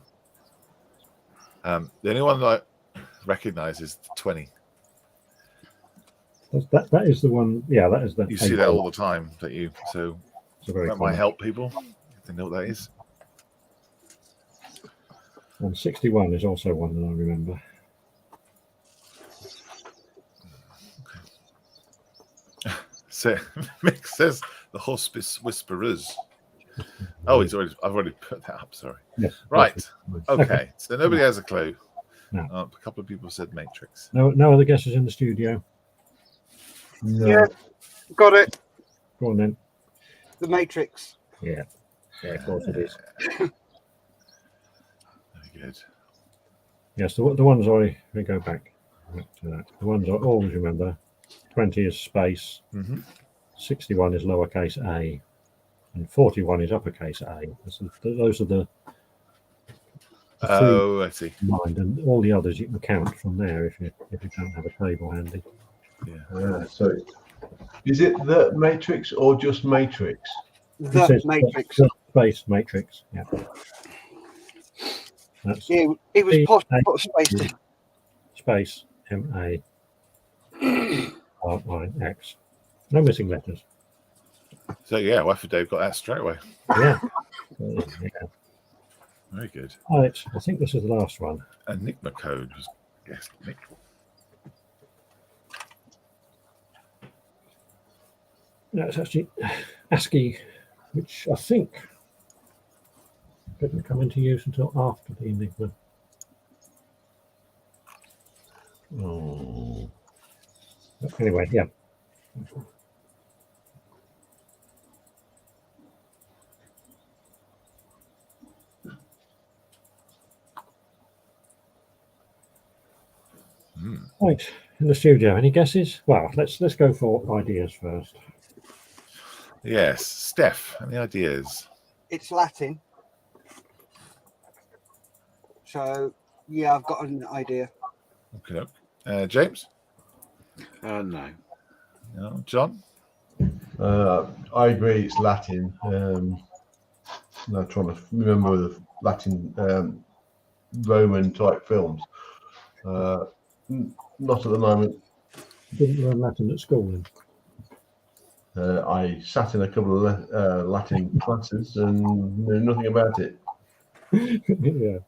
The only one that I recognise is 20. That is the one. Yeah, that is the. You see that all the time, don't you? So that might common. help people if they know what that is. And 61 is also one that I remember. Okay. So Mick says the Hospice Whisperers. Oh, I've already put that up. Sorry. Yes. Right. Okay. So nobody has a clue. No. A couple of people said Matrix. No other guesses in the studio. No. Yeah, got it. Go on then. The Matrix. Yeah, of course it is. Very good. Yes, the ones I go back to that. The ones I always remember: 20 is space, 61 is lowercase a, and 41 is uppercase a. Those are the Oh, I see. mind, and all the others you can count from there if you don't have a table handy. Yeah. So, is it the Matrix or just Matrix? The Matrix. The space Matrix. Yeah. That's Yeah, it was possible to put a space in. space MARIX. No missing letters. So yeah, Waffle Dave got that straight away. Yeah. Very good. Right, I think this is the last one. Enigma code was guessed. Nick. No, it's actually ASCII, which I think didn't come into use until after the Enigma. Oh. But anyway, yeah. Right, in the studio, any guesses? Well, let's go for ideas first. Yes, Steph. Any ideas? It's Latin. So, yeah, I've got an idea. Okay. James? No. No. John? I agree. It's Latin. I'm trying to remember the Latin Roman type films. Not at the moment. Didn't learn Latin at school then? I sat in a couple of Latin classes and knew nothing about it. Yeah.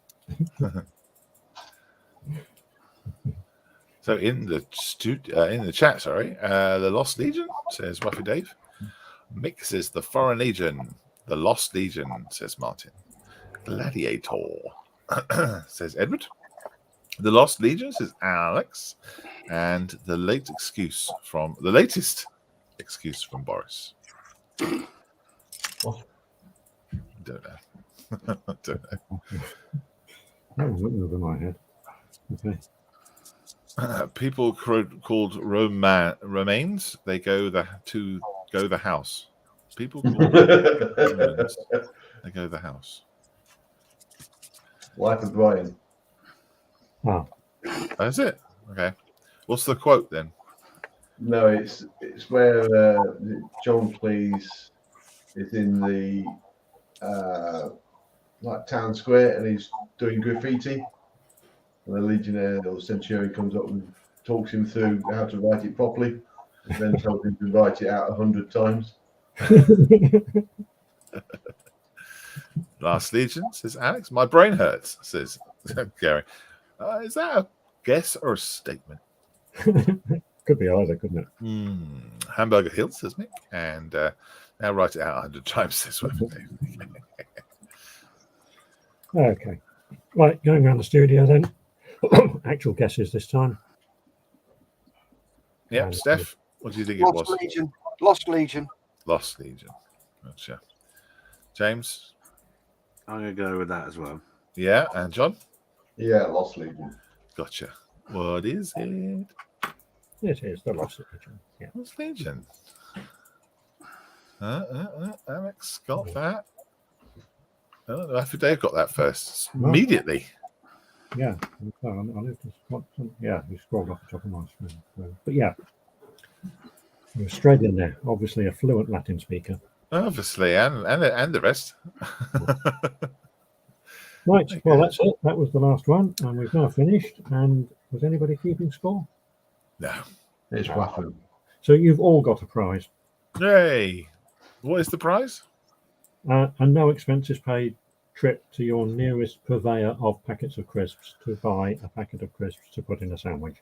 So in the chat, the Lost Legion, says Waffy Dave. Mick says the Foreign Legion. The Lost Legion, says Martin. Gladiator, says Edward. The Lost Legion, says Alex. And the latest excuse from Boris. What? Don't know. Don't know. That was over my head. Okay. People called Romains, they go the house. People called Romans, they go the house. Wife of Brian. Wow. That's it. Okay. What's the quote then? No, it's where John Cleese is in the like town square and he's doing graffiti. And the legionnaire or centurion comes up and talks him through how to write it properly, and then tells him to write it out 100 times. Last Legion, says Alex. My brain hurts, says Gary. Is that a guess or a statement? Could be either, couldn't it? Hamburger Hill, says Mick. And now write it out 100 times, says Dave. Okay. Right, going around the studio then. Actual guesses this time. Yep, And- Steph, what do you think it Lost was? Legion. Lost Legion. Lost Legion. Gotcha. James? I'm going to go with that as well. Yeah, and John? Yeah, Lost Legion. Gotcha. What is it? It is the Lost Legion. Yeah. Lost Legion. Alex got that. Oh, I think Dave got that first. Right. Immediately. Yeah. Yeah, you scrolled off the top of my screen. But yeah, an Australian there, obviously a fluent Latin speaker. Obviously, and the rest. Right, well, that's it. That was the last one, and we've now finished. And was anybody keeping score? No. It's Waffen. So you've all got a prize. Yay. What is the prize? A no expenses paid trip to your nearest purveyor of packets of crisps to buy a packet of crisps to put in a sandwich.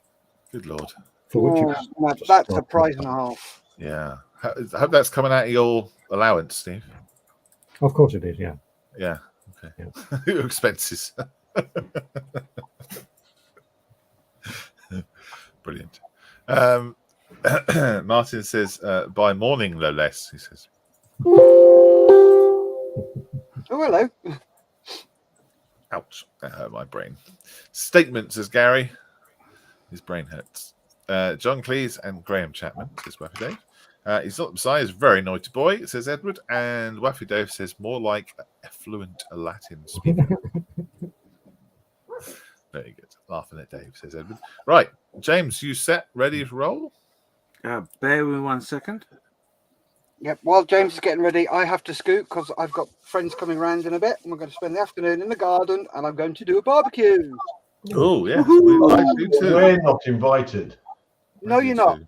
Good Lord. For which you Oh, that's a prize and a half. Yeah. I hope that's coming out of your allowance, Steve. Of course it is, yeah. Yeah. Okay. Yeah. Your expenses. Brilliant. Martin says, by morning, no less, he says. Oh, hello. Ouch. That hurt my brain. Statement, says Gary. His brain hurts. John Cleese and Graham Chapman, says Waffy Dave. He's not the Messiah, he's a very naughty boy, says Edward. And Waffy Dave says, more like a fluent Latin speaker. Very good. Laughing at Dave, says Edward. Right. James, you set, ready to roll? Bear with me 1 second. Yep, while James is getting ready, I have to scoot because I've got friends coming round in a bit and we're going to spend the afternoon in the garden and I'm going to do a barbecue. Oh, yeah. We're We do too. not invited. No, you're not.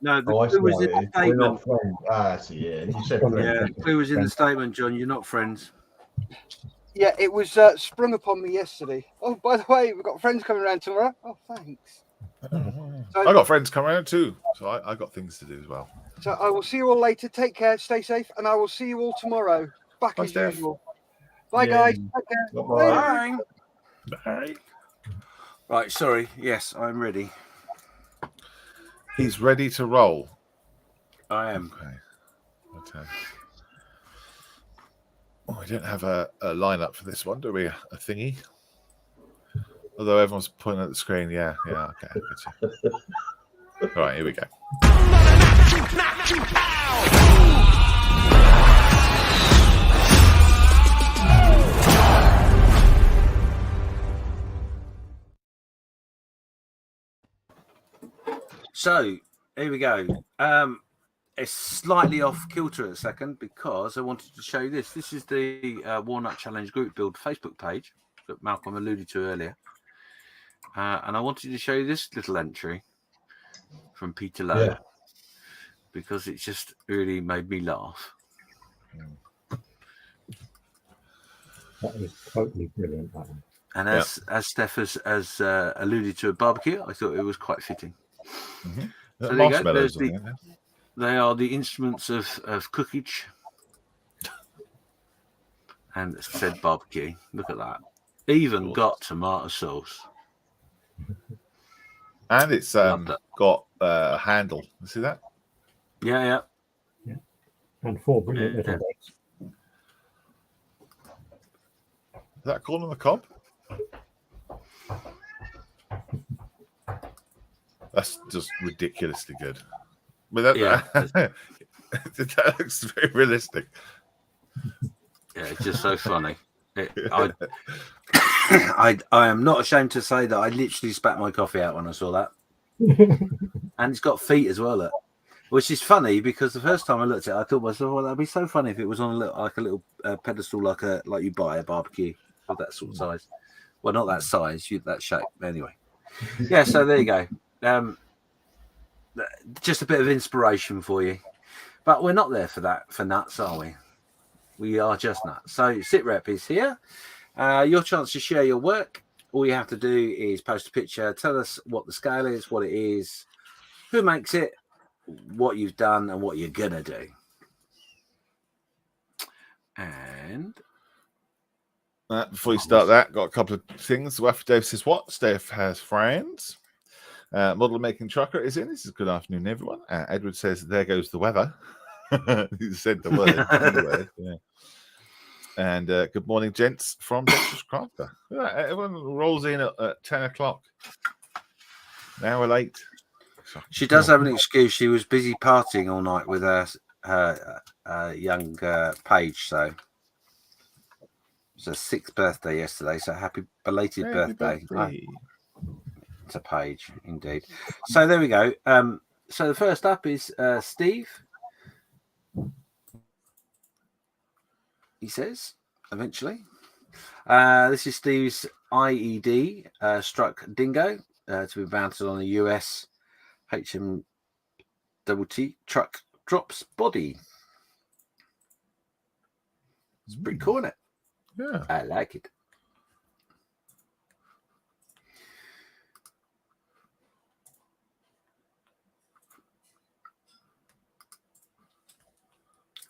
No, the Oh, I see clue was how in it the is. We're not statement. friends. Ah, see, yeah. You said Yeah. friends. Yeah, the clue was in the statement, John. You're not friends. Yeah, it was sprung upon me yesterday. Oh, by the way, we've got friends coming around tomorrow. Oh, thanks. I got friends coming around too, so I got things to do as well. So I will see you all later. Take care, stay safe, and I will see you all tomorrow. Back Bye, as Steph. usual. Bye, Yeah. guys. Take care. Bye-bye. Bye. Bye. Right, sorry. Yes, I'm ready. He's ready to roll. I am. Okay. Oh, we don't have a lineup for this one, do we? A thingy? Although everyone's pointing at the screen. Yeah, okay. Gotcha. All right, here we go. So, here we go. It's slightly off kilter at a second because I wanted to show you this. This is the Walnut Challenge Group Build Facebook page that Malcolm alluded to earlier. And I wanted to show you this little entry from Peter Lowe because it just really made me laugh. That is totally brilliant, that one. And as Steph has alluded to a barbecue, I thought it was quite fitting. Mm-hmm. So there you go. Marshmallows on there. They are the instruments of cookage. And it said barbecue. Look at that. Even got tomato sauce. And it's got a handle. You see that? Yeah. And 4 brilliant little bits. Is that corn on the cob? That's just ridiculously good. But that looks very realistic. Yeah, it's just so funny. I am not ashamed to say that I literally spat my coffee out when I saw that. And it's got feet as well, which is funny because the first time I looked at it, I thought to myself, well, that'd be so funny if it was on a little pedestal like you buy a barbecue of that sort of size. Well, not that size, that shape. Anyway, yeah. So there you go. Just a bit of inspiration for you, but we're not there for nuts, are we? We are just nuts. So SitRep is here. Your chance to share your work. All you have to do is post a picture, tell us what the scale is, what it is, who makes it, what you've done, and what you're gonna do. And Before you start that, got a couple of things. Waffy Dave says, what? Steph has friends. Model Making Trucker is in. This is good afternoon, everyone. Edward says, there goes the weather. He said the word. Keyword, yeah. And good morning, gents, from Dexter's Crafter. Yeah, everyone rolls in at 10 o'clock. Now we're late. She does have an excuse. She was busy partying all night with her young Paige. So it's her 6th birthday yesterday. So happy belated birthday to Paige, indeed. So there we go. So the first up is Steve. He says, eventually. This is Steve's IED struck Dingo to be mounted on a US HMTT truck drops body. It's pretty cool, isn't it? Yeah. I like it.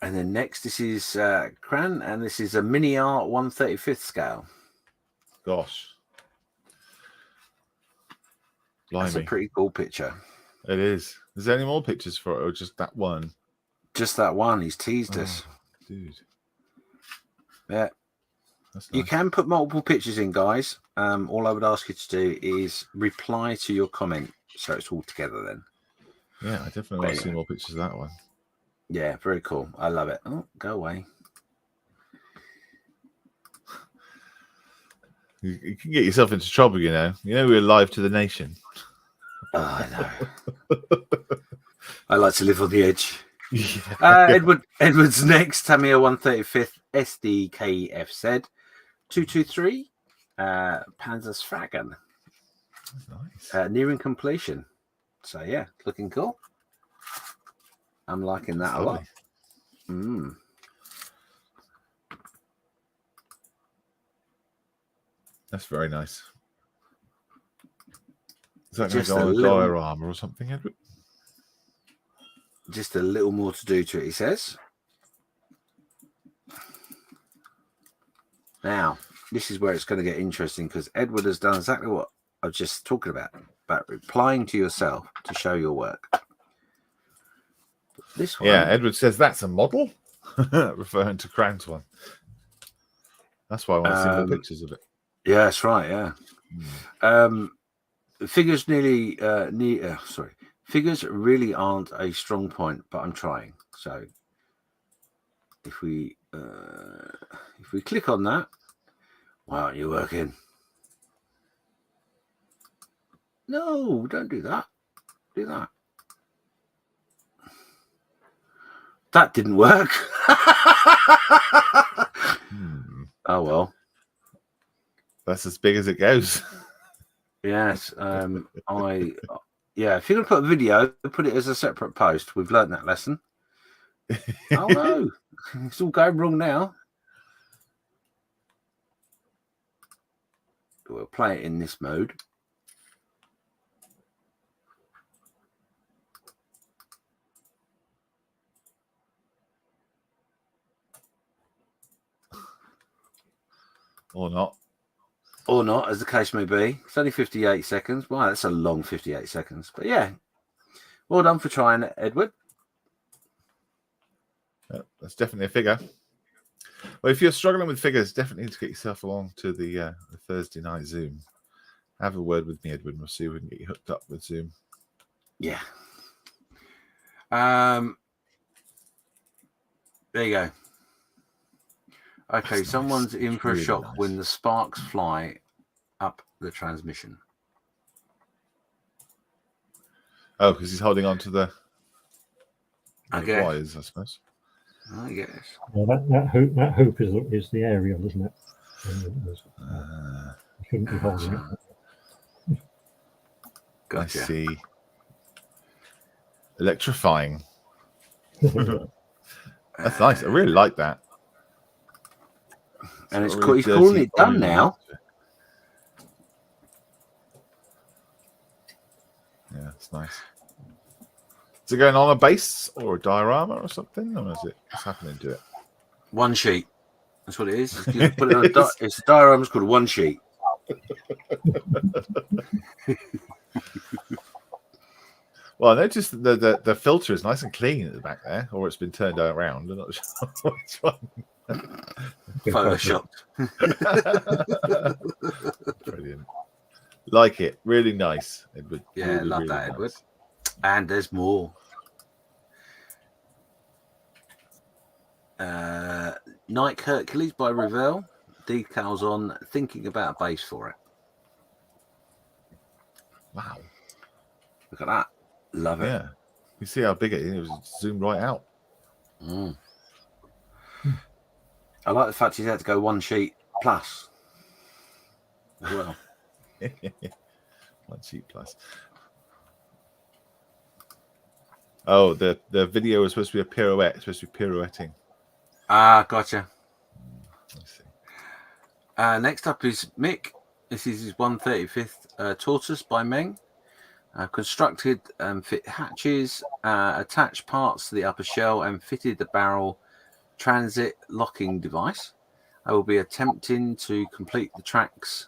And then next, this is Cran, and this is a Mini R 1/35th scale. Gosh. Blimey. That's a pretty cool picture. It is. Is there any more pictures for it, or just that one? Just that one. He's teased us. Dude. Yeah. That's You nice. can put multiple pictures in, guys. All I would ask you to do is reply to your comment, so it's all together then. Yeah, I definitely want to see more pictures of that one. Yeah, very cool. I love it. Oh, go away. You can get yourself into trouble, you know. You know we're live to the nation. Oh, I know. I like to live on the edge. Yeah. Edward's next. Tamiya 135th SDKFZ 223 Panzerschwagen. Nice. Nearing completion. So yeah, looking cool. I'm liking that a lot. That's very nice. Is that going Just to go a on a little- diorama or something, Edward? Just a little more to do to it, he says. Now, this is where it's going to get interesting, because Edward has done exactly what I was just talking about replying to yourself to show your work. This one, Yeah, Edward says that's a model, referring to Cran's one. That's why I want to see more pictures of it. yeah, that's right. Yeah, figures figures really aren't a strong point, but I'm trying. So if we click on that, why aren't you working? No, don't do that. Do that. That didn't work. Oh well. That's as big as it goes. Yes. If you're gonna put a video, put it as a separate post. We've learned that lesson. Oh no, it's all going wrong now. We'll play it in this mode. Or not. Or not, as the case may be. It's only 58 seconds. Wow, that's a long 58 seconds. But yeah, well done for trying it, Edward. That's definitely a figure. Well, if you're struggling with figures, definitely need to get yourself along to the Thursday night Zoom. Have a word with me, Edward, and we'll see if we can get you hooked up with Zoom. Yeah. There you go. Okay, That's someone's nice. in It's for a really shock nice. when the sparks fly up the transmission. Oh, because he's holding on to the I guess. wires, I suppose. I guess. Well, that hoop is the aerial, isn't it? You shouldn't be holding it. Gotcha. I see. Electrifying. That's nice. I really like that. And it's got a really he's calling dirty it done volume now. to it. Yeah, it's nice. Is it going on a base or a diorama or something? Or is it what's happening to it? One sheet. That's what it is. You put it on it's a diorama. It's called a one sheet. Well, I noticed the filter is nice and clean at the back there, or it's been turned around. I'm not sure which one. Photoshopped. Brilliant. Like it. Really nice, Edward. Yeah, really, love really that, nice. Edward. And there's more. Nike Hercules by Revell. Decals on. Thinking about a base for it. Wow. Look at that. Love it. Yeah. You see how big it is? It was zoomed right out. Mm. I like the fact he's had to go one sheet plus as well. One sheet plus. Oh, the video is supposed to be a pirouette. It's supposed to be pirouetting. Ah, gotcha. Let's see. Next up is Mick. This is his 135th Tortoise by Meng. Constructed and fit hatches, attached parts to the upper shell, and fitted the barrel transit locking device. I will be attempting to complete the tracks.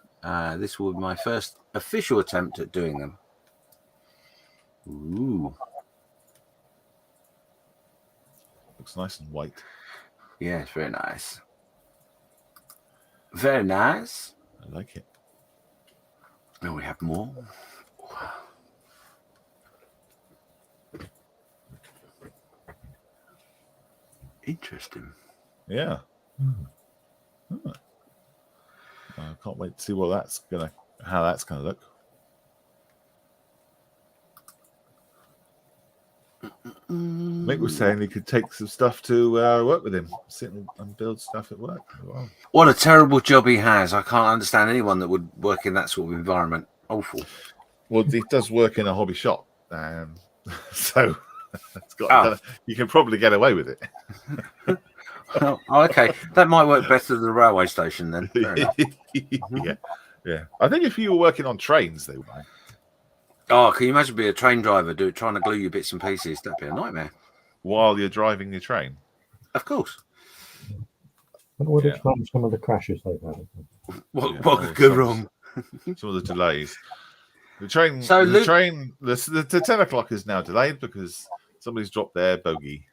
This will be my first official attempt at doing them. Ooh. Looks nice and white. Yeah, it's very nice. Very nice. I like it. And we have more. Interesting. Yeah. Oh. I can't wait to see how that's gonna look. Mick was saying he could take some stuff to work with him, sit and build stuff at work. Wow. What a terrible job he has. I can't understand anyone that would work in that sort of environment. Awful. Well, he does work in a hobby shop, so it's got, you can probably get away with it. Oh, okay. That might work better than the railway station then. Fair enough. Yeah. I think if you were working on trains, they would. Oh, can you imagine being a train driver trying to glue your bits and pieces? That'd be a nightmare. While you're driving your train? Of course. What would explain some of the crashes they've had? What could go wrong? Some of the delays. The train, So the 10 o'clock is now delayed because somebody's dropped their bogey.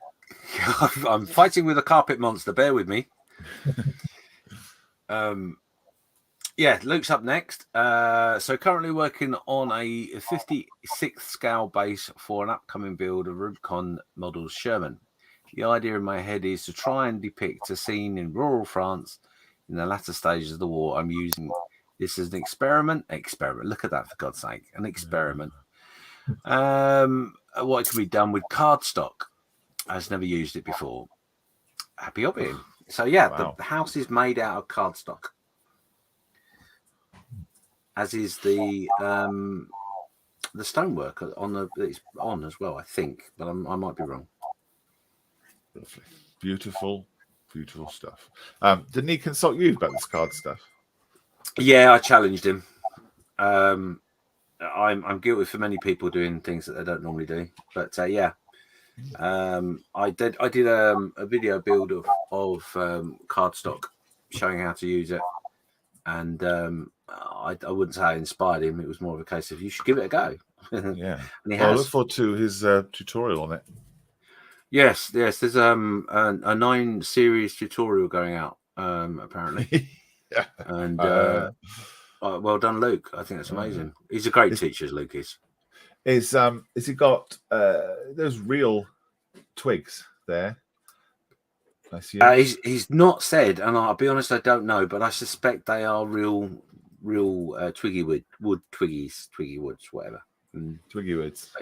I'm fighting with a carpet monster. Bear with me. Yeah, Luke's up next. So currently working on a 56th scale base for an upcoming build of Rubicon models Sherman. The idea in my head is to try and depict a scene in rural France in the latter stages of the war. I'm using this as an experiment. Look at that, for God's sake. An experiment. What can be done with cardstock. I've never used it before. Happy hobbing. So yeah, Wow. The house is made out of cardstock. As is the stonework it's on as well, I think, but I might be wrong. Lovely. Beautiful stuff. Didn't he consult you about this card stuff? Yeah, I challenged him. I'm guilty for many people doing things that they don't normally do, but yeah, I did a video build of cardstock showing how to use it, and I wouldn't say I inspired him. It was more of a case of you should give it a go. Yeah. And he I has. look forward to his tutorial on it. Yes. There's a 9 series tutorial going out apparently. Yeah. And well done, Luke. I think that's amazing. He's a great teacher, Luke is. Is he got those real twigs there? I see. He's not said, and I'll be honest, I don't know, but I suspect they are real twiggy twiggy woods, whatever. Twiggy woods.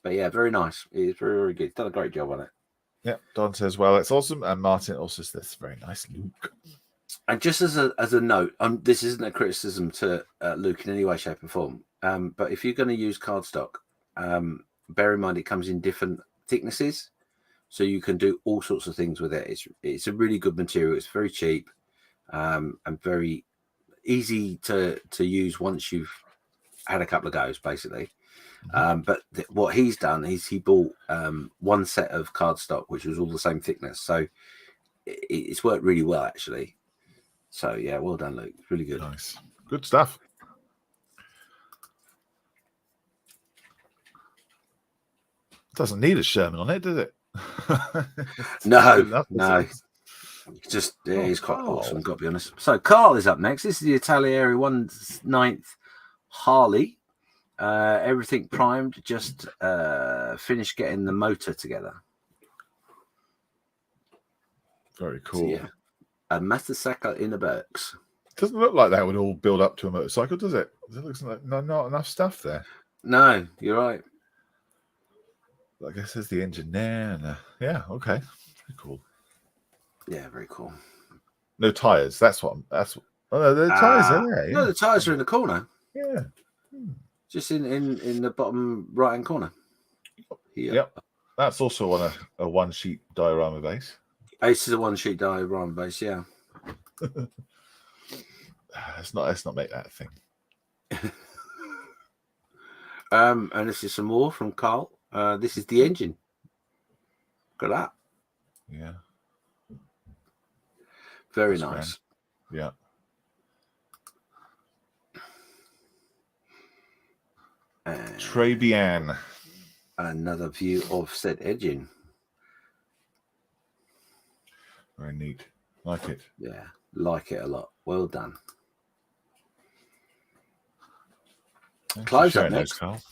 But yeah, very nice. It's very, very good. Done a great job on it. Yeah, Don says, well, it's awesome. And Martin also says, very nice, Luke. And just as a note, this isn't a criticism to Luke in any way, shape, or form. But if you're going to use cardstock, bear in mind it comes in different thicknesses, so you can do all sorts of things with it. It's a really good material. It's very cheap and very easy to use once you've had a couple of goes, basically. But what he's done is he bought one set of cardstock, which was all the same thickness. So it's worked really well, actually. So yeah, well done, Luke. Really good. Nice. Good stuff. Doesn't need a Sherman on it, does it? No, Good enough, no. isn't it? Just he's quite Carl. awesome, got to be honest. So Carl is up next. This is the Italieri 1/9 Harley. Everything primed, just finished getting the motor together. Very cool. So, yeah, a motorcycle in the works. Doesn't look like that would all build up to a motorcycle, does it? It looks like not enough stuff there. No, you're right. I guess there's the engine there, and yeah, okay, very cool. Yeah, very cool. No tires. That's what. Oh, no, the tires are there. No, Yeah. the tires are in the corner. Yeah. Just in the bottom right hand corner. Here. Yep. That's also on a one sheet diorama base. This is a one sheet diorama base. Yeah. Let's not make that a thing. And this is some more from Carl. This is the engine. Look at that. Yeah. Very That's nice. Yeah. Trebian. Another view of said engine. Very neat. Like it. Yeah, like it a lot. Well done. Thanks Clive's for up sharing those, next. Carl.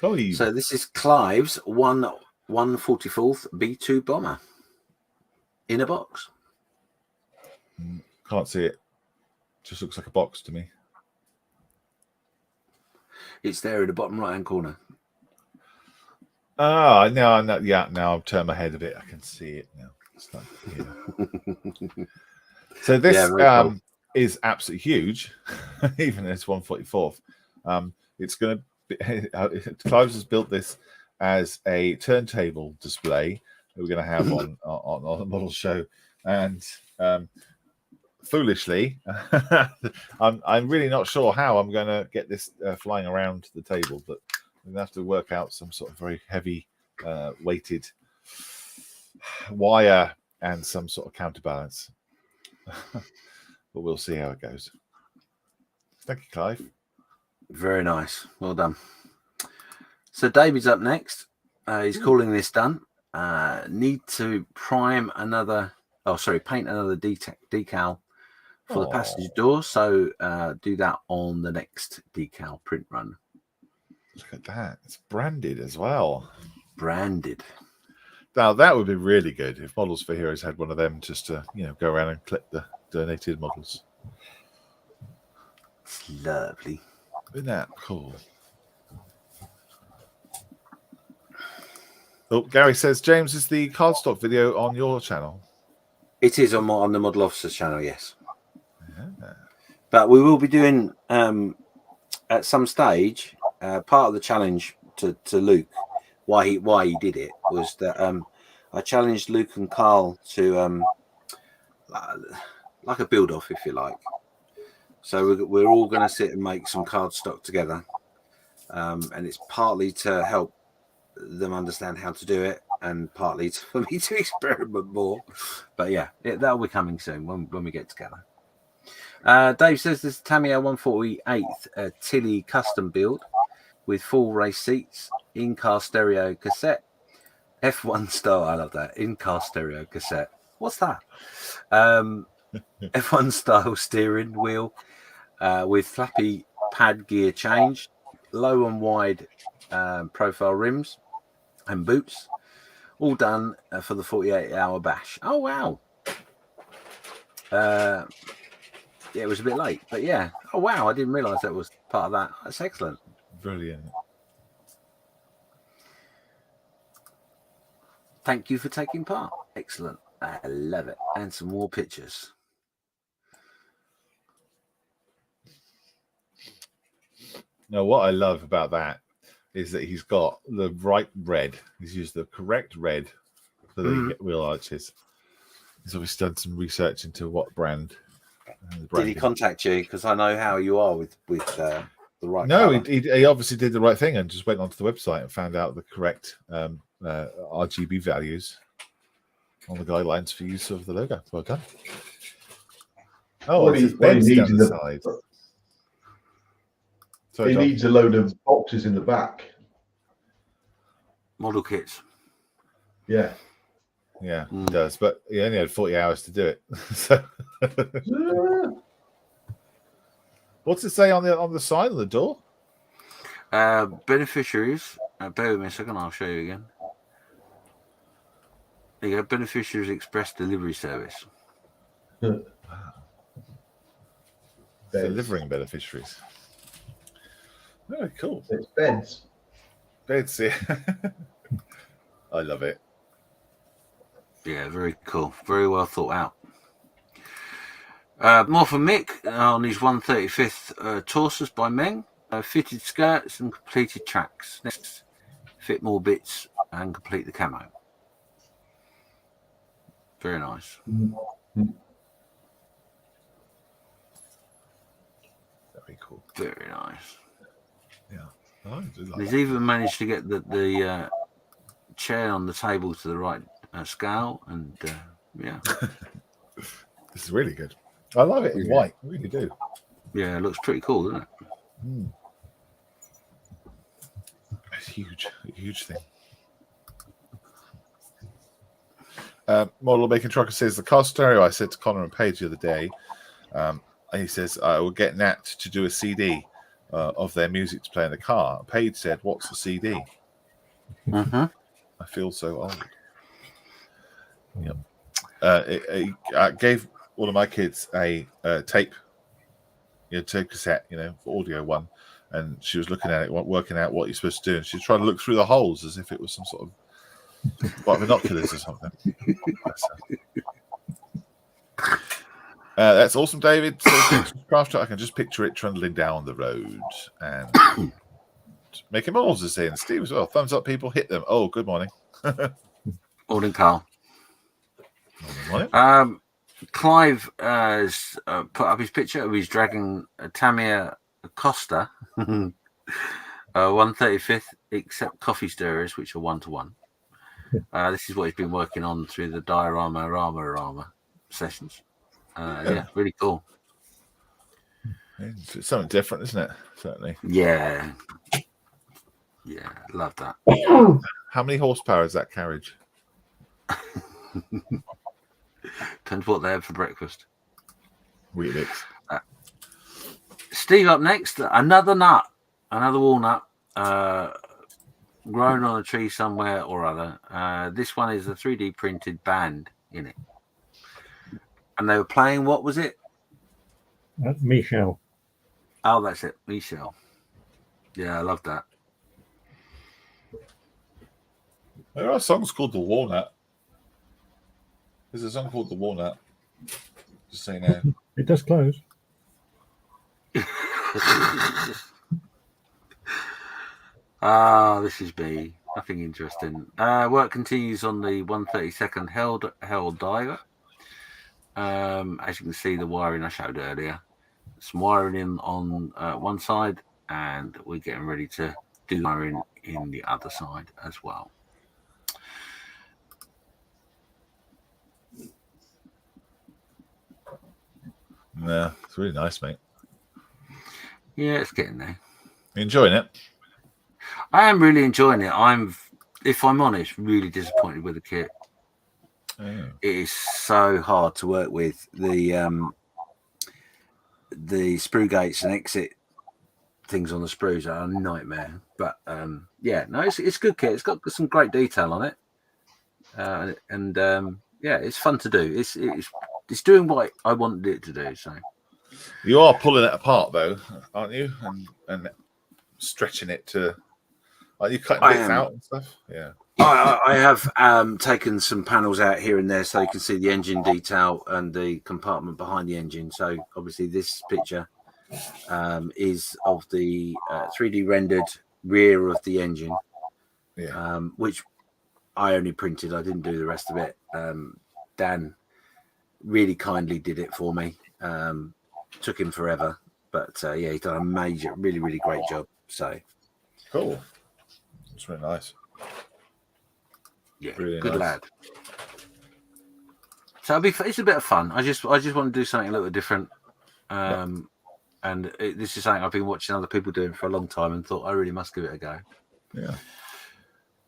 Clive. So this is Clive's 144th B2 bomber in a box. Can't see it. Just looks like a box to me. It's there in the bottom right hand corner. Oh, no, yeah, now I've turned my head a bit. I can see it now. It's like here. So this cool. is absolutely huge, even as 144th. It's going to be, Clives has built this as a turntable display that we're going to have on the model show. And foolishly, I'm really not sure how I'm going to get this flying around the table, but we're going to have to work out some sort of very heavy weighted wire and some sort of counterbalance. But we'll see how it goes. Thank you, Clive. Very nice. Well done. So David's up next. He's calling this done. Need to paint another decal for the passenger door. So do that on the next decal print run. Look at that. It's branded as well. Branded. Now, that would be really good if Models for Heroes had one of them just to, go around and clip the donated models. It's lovely. Isn't that cool? Oh, Gary says, James, is the cardstock video on your channel? It is on the Model Officers channel, yes. Yeah. But we will be doing, at some stage, part of the challenge to Luke, why he did it, was that I challenged Luke and Carl to like a build-off, if you like. So we're all going to sit and make some cardstock together, and it's partly to help them understand how to do it, and partly for me to experiment more. But yeah, that'll be coming soon when we get together. Dave says this Tamiya 148th Tilly custom build with full race seats, in-car stereo cassette, F1 style. I love that, in-car stereo cassette. What's that? F1 style steering wheel with flappy pad gear change, low and wide profile rims and boots, all done for the 48-hour bash. Oh wow. Yeah, it was a bit late, but yeah. Oh wow, I didn't realize that was part of that. That's excellent. Brilliant. Thank you for taking part. Excellent. I love it. And some more pictures. Now, what I love about that is that he's got the right red. He's used the correct red for the wheel arches. He's obviously done some research into what brand. Did he contact you? Because I know how you are with the right. No, he obviously did the right thing and just went onto the website and found out the correct RGB values. on the guidelines for use of the logo. Well done. Oh, What it he- says what he beds needs down in the the- side. Sorry, He John. needs a load of boxes in the back. Model kits. Yeah. Yeah, it does. But he only had 40 hours to do it. So what's it say on the side of the door? Beneficiaries. Bear with me a second. I'll show you again. There you go. Beneficiaries Express Delivery Service. Delivering beneficiaries. Very cool. It's beds. Beds, yeah. I love it. Yeah, very cool. Very well thought out. More from Mick on his 135th Torsus by Meng. Fitted skirts and completed tracks. Next, fit more bits and complete the camo. Very nice. Very cool. Very nice. Yeah. Oh, I do like He's that. even managed to get the chair on the table to the right scale, and yeah. This is really good. I love it in white. I really do. Yeah, it looks pretty cool, doesn't it? It's huge. A huge thing. Model Making Trucker says the car stereo I said to Connor and Paige the other day. And he says, I will get Nat to do a CD of their music to play in the car. Paige said, what's a CD? I feel so old. Yep. I gave one of my kids a tape, tape cassette, for audio one, and she was looking at it, working out what you're supposed to do, and she was trying to look through the holes as if it was some sort of binoculars or something. That's awesome, David. So Crafter, I can just picture it trundling down the road and making models is saying. Steve as well. Thumbs up, people. Hit them. Oh, good morning. Morning, Carl. Morning. Clive has put up his picture of his dragging Tamiya Costa 135th, except coffee stirrers, which are 1-to-1. This is what he's been working on through the diorama sessions. Yeah, really cool. It's something different, isn't it? Certainly. Yeah, love that. How many horsepower is that carriage? Depends what they have for breakfast. Weetabix. Steve up next. Another walnut, grown on a tree somewhere or other. This one is a 3D printed band in it. And they were playing, what was it? Michelle. Oh, that's it. Michelle. Yeah, I love that. There are songs called The Walnut. There's a song called The Walnut. Just so you know. It does close. This is B. Nothing interesting. Work continues on the 132nd held diver. As you can see, the wiring I showed earlier. Some wiring in on one side, and we're getting ready to do wiring in the other side as well. Yeah, it's really nice, mate. Yeah, it's getting there. You enjoying it? I am really enjoying it. If I'm honest, really disappointed with the kit. Oh. It is so hard to work with. The sprue gates and exit things on the sprues are a nightmare. But yeah, no, it's a good kit. It's got some great detail on it, and yeah, it's fun to do. It's doing what I wanted it to do. So You are pulling it apart, though, aren't you? And stretching it to. Are you cutting bits out and stuff? Yeah. I have taken some panels out here and there so you can see the engine detail and the compartment behind the engine. So obviously this picture is of the 3D rendered rear of the engine, which I only printed. I didn't do the rest of it. Dan really kindly did it for me. Took him forever, but yeah, he's done a really, really great job. So cool. It's really nice. Yeah, really good nice. lad. So it's a bit of fun. I just want to do something a little bit different. And this is something I've been watching other people doing for a long time and thought I really must give it a go. Yeah.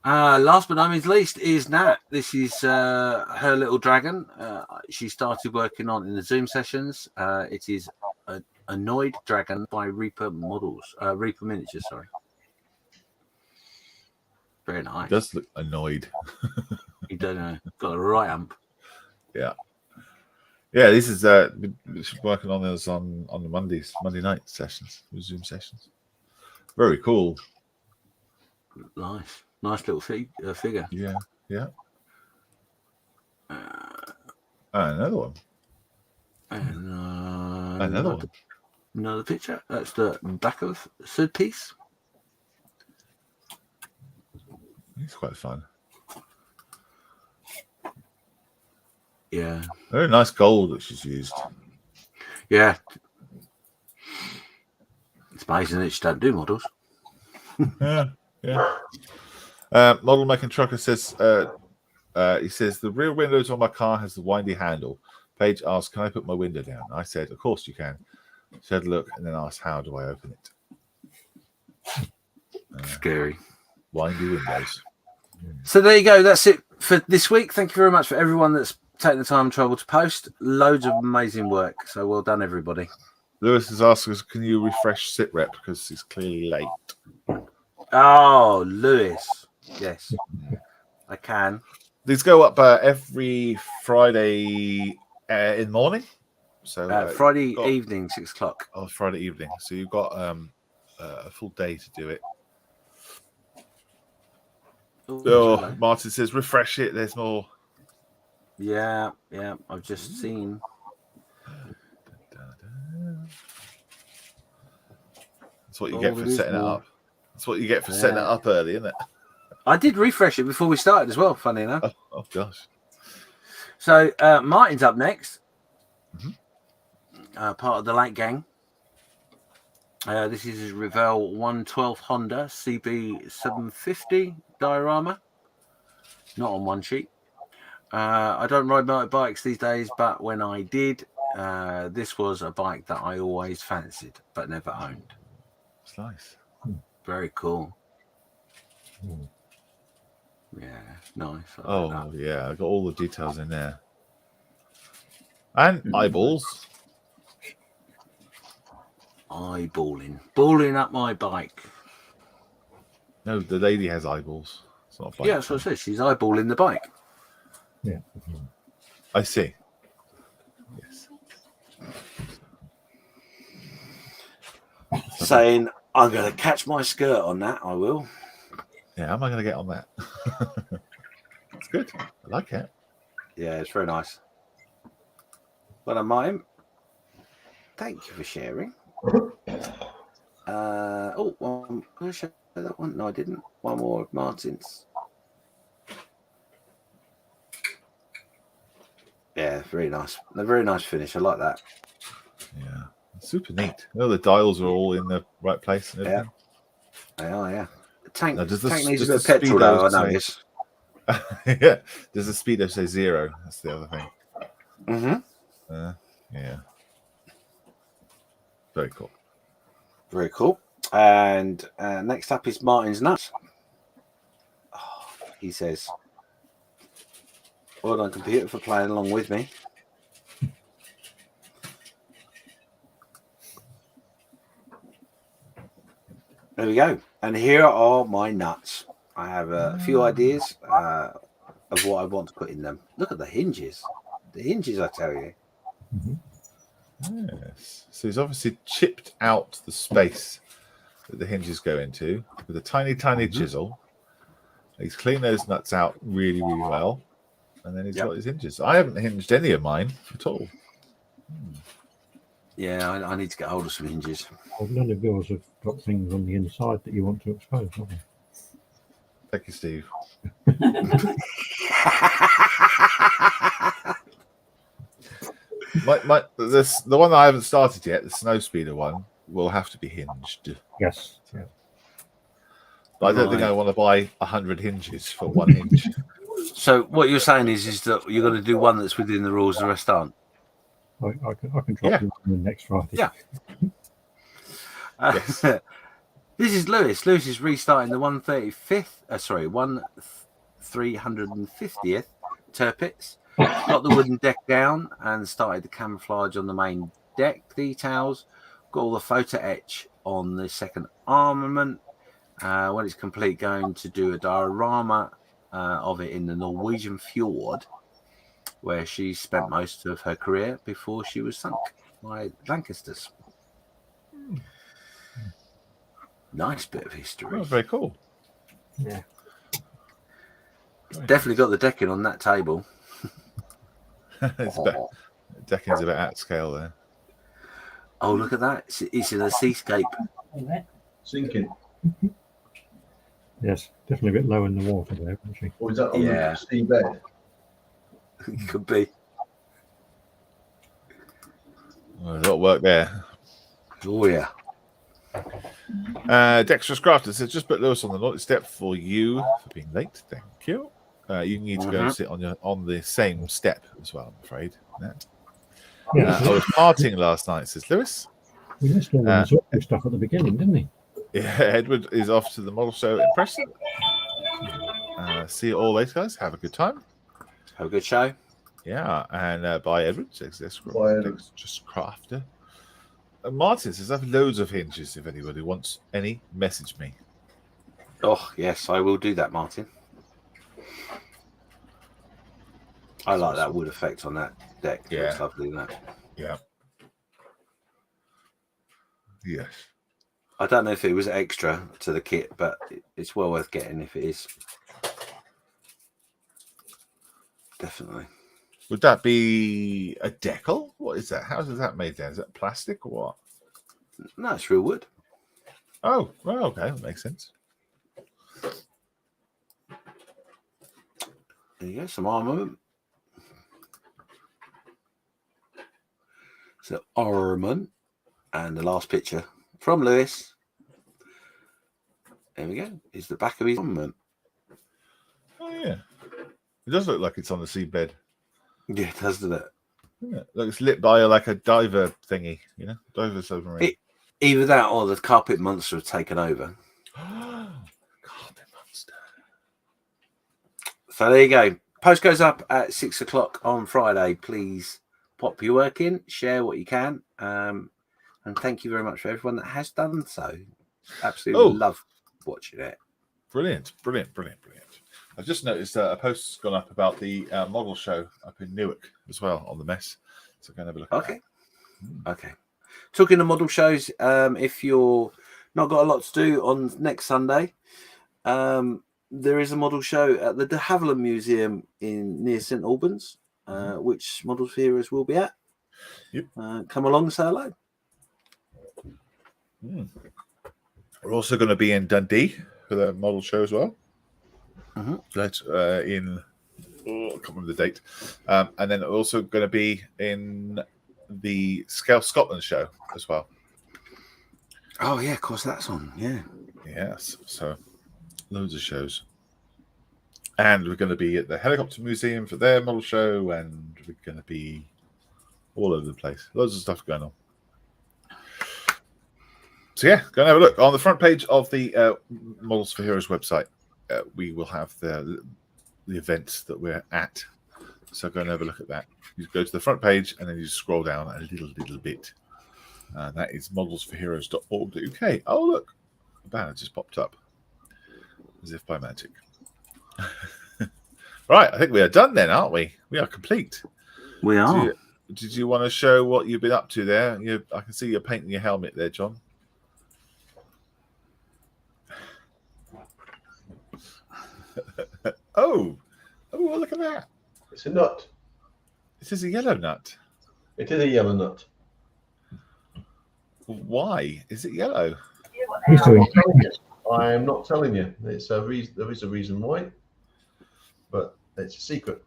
Last but not least is Nat. This is her little dragon. She started working on in the Zoom sessions. It is Annoyed Dragon by Reaper Miniatures. Sorry. Very nice. It does look annoyed. You don't know. Got a right amp. Yeah. Yeah, this is working on this on the Monday night sessions, Zoom sessions. Very cool. Nice little figure. Yeah. Another one. And Another one. Another picture. That's the back of third piece. It's quite fun. Yeah. Very nice gold that she's used. Yeah. It's amazing that she don't do models. Yeah. Model making trucker says he says the rear windows on my car has the windy handle. Paige asked, "Can I put my window down?" I said, "Of course you can." She had a look and then asked, "How do I open it?" Scary. Windy windows. So there you go. That's it for this week. Thank you very much for everyone that's taken the time and trouble to post. Loads of amazing work. So well done, everybody. Lewis has asked us, "Can you refresh SitRep because it's clearly late?" Oh, Lewis. Yes, I can. These go up every Friday in the morning. So Friday evening, 6 o'clock. Oh, Friday evening. So you've got a full day to do it. Ooh, Martin says, refresh it. There's more. Yeah. I've just seen. That's what you get for setting it up. That's what you get for setting it up early, isn't it? I did refresh it before we started as well, funny enough. Oh gosh. So Martin's up next. Part of the Lake Gang. This is his Revell 112 Honda CB 750 diorama. Not on one sheet. I don't ride motorbikes these days, but when I did, this was a bike that I always fancied but never owned. It's nice. Very cool. Yeah, nice. Yeah, I got all the details in there. And eyeballs. Balling up my bike. No, the lady has eyeballs. It's not a bike. Yeah, that's what I said. She's eyeballing the bike. Yeah. I see. Yes. Saying, I'm going to catch my skirt on that. I will. Yeah, how am I going to get on that? It's good. I like it. Yeah, it's very nice. Well, I'm Martin. Thank you for sharing. Well, I showed that one. No, I didn't. One more of Martin's. Yeah, very nice. A very nice finish. I like that. Yeah, super neat. The dials are all in the right place and everything. They are, yeah. The tank Now, needs a bit of the petrol, though, I say- notice. Yeah. Does the speedo say 0? That's the other thing. Mm-hmm. Yeah. Very cool. Very cool. And next up is Martin's nuts. Oh, he says, "Well done, computer, for playing along with me." There we go. And here are my nuts. I have a few ideas of what I want to put in them. Look at the hinges. The hinges, I tell you. Yes. So he's obviously chipped out the space that the hinges go into with a tiny, tiny chisel. He's cleaned those nuts out really, really well. And then he's got his hinges. I haven't hinged any of mine at all. Yeah, I need to get hold of some hinges. Well, none of yours have got things on the inside that you want to expose, have they? Thank you, Steve. The one that I haven't started yet, the snow speeder one, will have to be hinged. Yes. Yeah. But I don't think I want to buy 100 hinges for 1 hinge. So what you're saying is that you're going to do one that's within the rules, the rest aren't. I can drop you in next Friday. Yeah. Yes. This is Lewis. Lewis is restarting the 350th Tirpitz. Got the wooden deck down and started the camouflage on the main deck details. Got all the photo etch on the second armament. When it's complete, going to do a diorama of it in the Norwegian fjord, where she spent most of her career before she was sunk by Lancasters. Nice bit of history. Oh, very cool. Yeah. Definitely got the decking on that table. Decking's a bit out of scale there. Oh, look at that. It's in a seascape. Sinking. Yes, definitely a bit low in the water there, isn't she? Or is that on Yeah. the seabed? Could be. Well, there's a lot of work there. Oh, yeah. Dexterous Crafter says, just put Lewis on the naughty step for you for being late. Thank you. You need to go and sit on the same step as well, I'm afraid. Yeah. I was partying last night, says Lewis. We missed all the Zorro stuff at the beginning, didn't he? Yeah, Edward is off to the model show in Preston. See you all later, guys. Have a good time. Have a good show. Yeah, and bye, Edward. Says Bye, Edward. Just Crafter. Martin says, I have loads of hinges. If anybody wants any, message me. Oh, yes, I will do that, Martin. I like that wood effect on that deck. Yeah. It's lovely, isn't it? Yeah. Yes. I don't know if it was extra to the kit, but it's well worth getting if it is. Definitely. Would that be a decal? What is that? How is that made then? Is that plastic or what? No, it's real wood. Oh, well, okay. That makes sense. There you go, some armament. So armament, and the last picture from Lewis. There we go. Is the back of his armament. Oh, yeah. It does look like it's on the seabed. Yeah, it does, doesn't it? Yeah. Look, it's lit by like a diver thingy, you know, diver submarine. Either that or the carpet monster have taken over. Carpet monster. So there you go. Post goes up at 6 o'clock on Friday. Please pop your work in, share what you can. And thank you very much for everyone that has done so. Absolutely love watching it. Brilliant. I just noticed a post's gone up about the model show up in Newark as well on the mess. So go and have a look at that. Okay. Talking of model shows, if you're not got a lot to do on next Sunday, there is a model show at the de Havilland Museum near St Albans, which Models for Heroes will be at. Yep. Come along and say hello. We're also going to be in Dundee for the model show as well. That's in I can't remember the date, and then also going to be in the Scout Scotland show as well. Oh yeah, of course that's on. Yeah. Yes, so loads of shows, and we're going to be at the Helicopter Museum for their model show, and we're going to be all over the place. Loads of stuff going on. So yeah, go and have a look on the front page of the Models for Heroes website. We will have the events that we're at. So go and have a look at that. You go to the front page and then you scroll down a little bit. That is modelsforheroes.org.uk. Oh, look. A banner just popped up. As if by magic. Right, I think we are done then, aren't we? We are complete. We are. Did you want to show what you've been up to there? I can see you're painting your helmet there, John. Oh, look at that. It's a nut. This is a yellow nut. It is a yellow nut. Why is it yellow? He's doing I'm not telling you. There is a reason why, but it's a secret.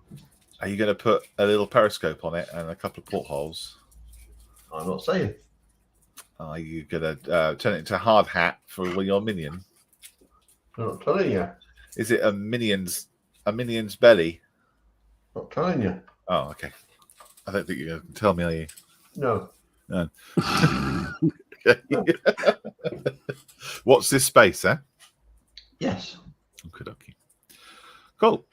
Are you going to put a little periscope on it and a couple of portholes? I'm not saying. Are you going to turn it into a hard hat for your minion? I'm not telling you. Is it a Minions a minion's belly? Not telling you. Oh, okay. I don't think you're going to tell me, are you? No. No. Okay. What's this space, eh? Yes. Okay. Cool.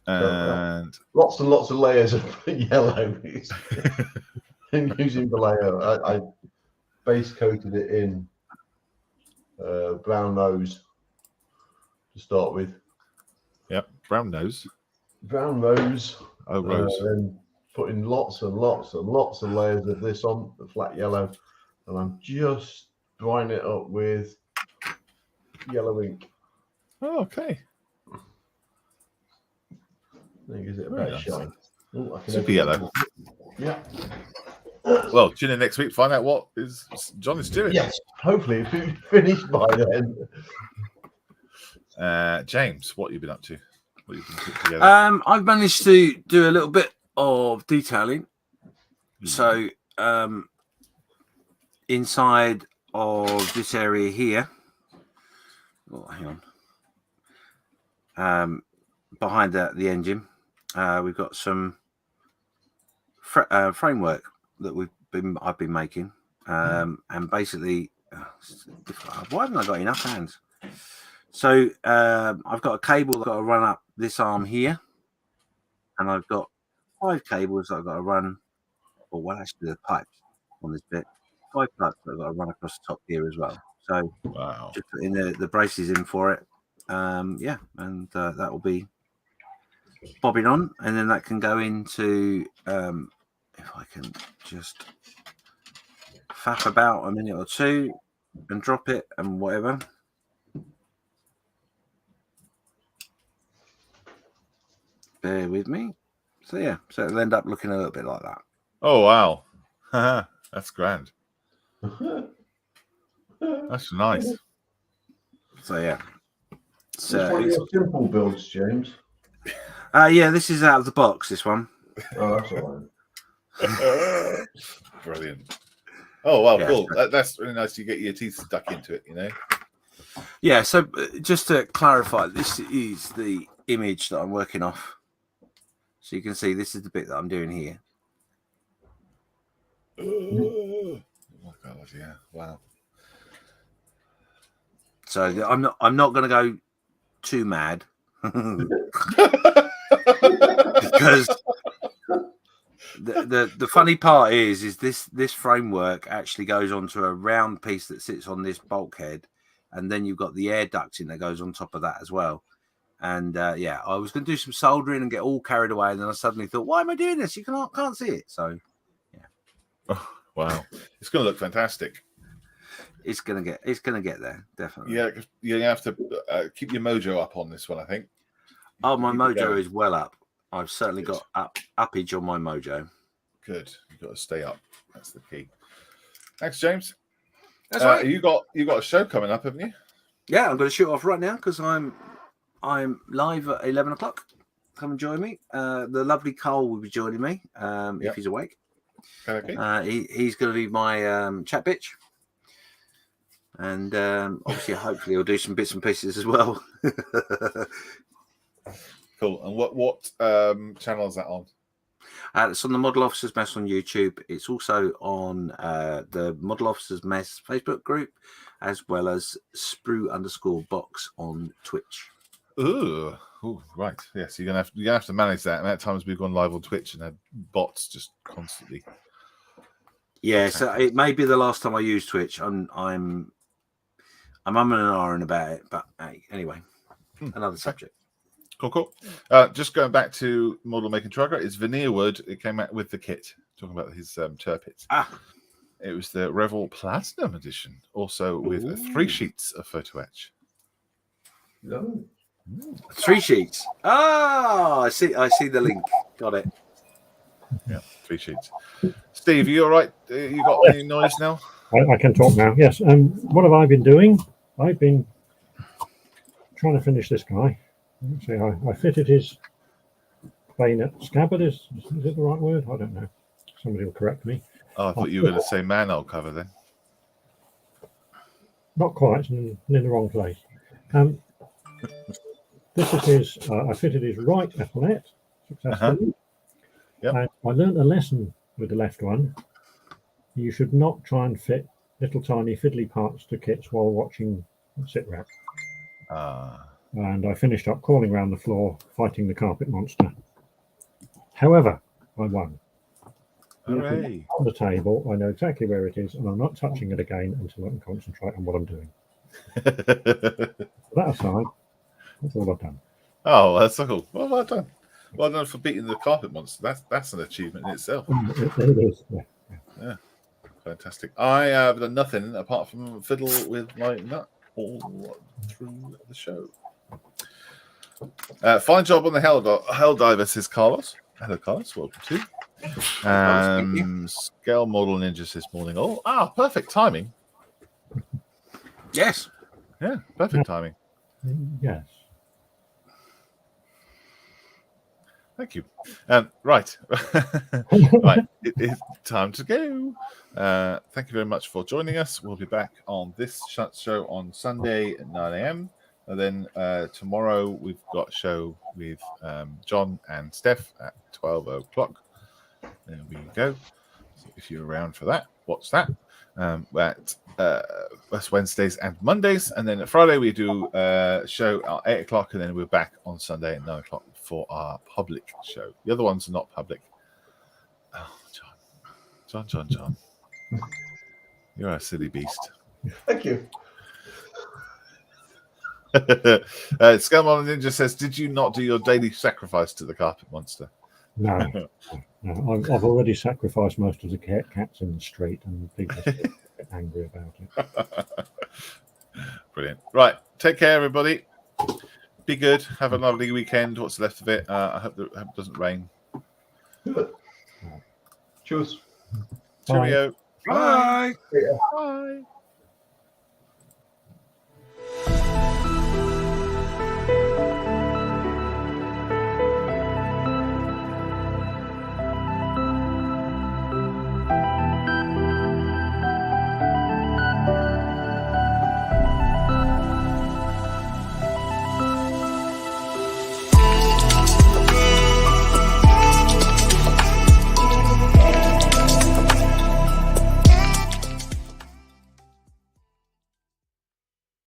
And lots and lots of layers of yellow. Using the layer, I base coated it in brown nose to start with. Yep, brown nose. Brown nose. Oh, rose. Then putting lots and lots and lots of layers of this on the flat yellow, and I'm just drying it up with yellow ink. Oh, okay. That gives it a Very better nice. shine. Ooh, I can Super yellow. Yeah. Well, tune in next week. Find out what is John is doing. Yes. Hopefully, if it's finished by then. James, what have you been up to? What have you been putting together? I've managed to do a little bit of detailing. So inside of this area here, hang on, behind the engine, we've got some framework that I've been making, and basically, why haven't I got enough hands? So I've got a cable that I've got to run up this arm here, and I've got 5 cables that I've got to run, actually the pipes on this bit, 5 pipes that I've got to run across the top here as well. So Wow. just putting the braces in for it, and that will be bobbing on, and then that can go into, if I can just faff about a minute or two and drop it and whatever. Bear with me. So yeah, so it'll end up looking a little bit like that. Oh, wow. That's grand. That's nice. So yeah. It's one of your simple builds, James. Yeah, this is out of the box, this one. Oh, that's all right. Brilliant. Oh, wow, Yeah. cool. That's really nice. You get your teeth stuck into it, you know? Yeah, so just to clarify, this is the image that I'm working off. So you can see this is the bit that I'm doing here. Oh my God, yeah. Wow. So I'm not going to go too mad because the funny part is this framework actually goes onto a round piece that sits on this bulkhead, and then you've got the air ducting that goes on top of that as well. And yeah, I was going to do some soldering and get all carried away, and then I suddenly thought, why am I doing this? You can't see it. So yeah. Oh, wow. It's going to look fantastic. It's gonna get there, definitely. Yeah, you have to keep your mojo up on this one, I think. Oh, my mojo is well up. I've certainly got uppage on my mojo. Good. You've got to stay up. That's the key. Thanks, James. That's right. You got a show coming up, haven't you? Yeah, I'm going to shoot off right now because I'm live at 11 o'clock. Come and join me. The lovely Cole will be joining me if he's awake. Okay. He's going to be my chat bitch. And obviously, hopefully, he'll do some bits and pieces as well. Cool. And what channel is that on? It's on the Model Officers Mess on YouTube. It's also on the Model Officers Mess Facebook group, as well as sprue_box on Twitch. Ooh, right. Yes, you're gonna have to manage that. And at times we've gone live on Twitch and had bots just constantly. Yeah, so it may be the last time I use Twitch. I'm umming and ahhing about it, but hey, anyway, another subject. Cool. Just going back to model making tracker, it's veneer wood. It came out with the kit. Talking about his turpits. It was the Revel Platinum edition, also with 3 sheets of photo etch. No. 3 sheets. I see the link. Got it. Yeah, 3 sheets. Steve, you all right? You got any noise now? I can talk now. Yes. What have I been doing? I've been trying to finish this guy. See, I fitted his bayonet scabbard. Is it the right word? I don't know. Somebody will correct me. Oh, I thought you were going to say manhole cover then. Not quite, in the wrong place. This is his. I fitted his right epaulette successfully. Yep. And I learned a lesson with the left one. You should not try and fit little tiny fiddly parts to kits while watching sit rep. And I finished up crawling around the floor fighting the carpet monster. However, I won. Hooray. On the table, I know exactly where it is, and I'm not touching it again until I can concentrate on what I'm doing. That aside, that's all I've done. Oh, that's so cool. Well done. Well done for beating the carpet monster. That's an achievement in itself. It is. Yeah. Fantastic. I have done nothing apart from fiddle with my nut all through the show. Fine job on the Hell Diver, says Carlos. Hello, Carlos. Welcome to. Scale Model Ninjas this morning. Oh, perfect timing. Yes. Yeah, perfect timing. Yes. Thank you. Right. Right. It is time to go. Thank you very much for joining us. We'll be back on this show on Sunday at 9 a.m. And then tomorrow we've got a show with John and Steph at 12 o'clock. There we go. So if you're around for that, watch that. That's Wednesdays and Mondays. And then at Friday we do a show at 8 o'clock. And then we're back on Sunday at 9 o'clock for our public show. The other ones are not public. Oh, John. You're a silly beast. Thank you. Scamon Ninja says, did you not do your daily sacrifice to the carpet monster? No. I've already sacrificed most of the cats in the street, and people are still a bit angry about it. Brilliant. Right. Take care, everybody. Be good. Have a lovely weekend. What's left of it. I hope it doesn't rain. Cheers. Cheerio. Bye. Yeah. Bye.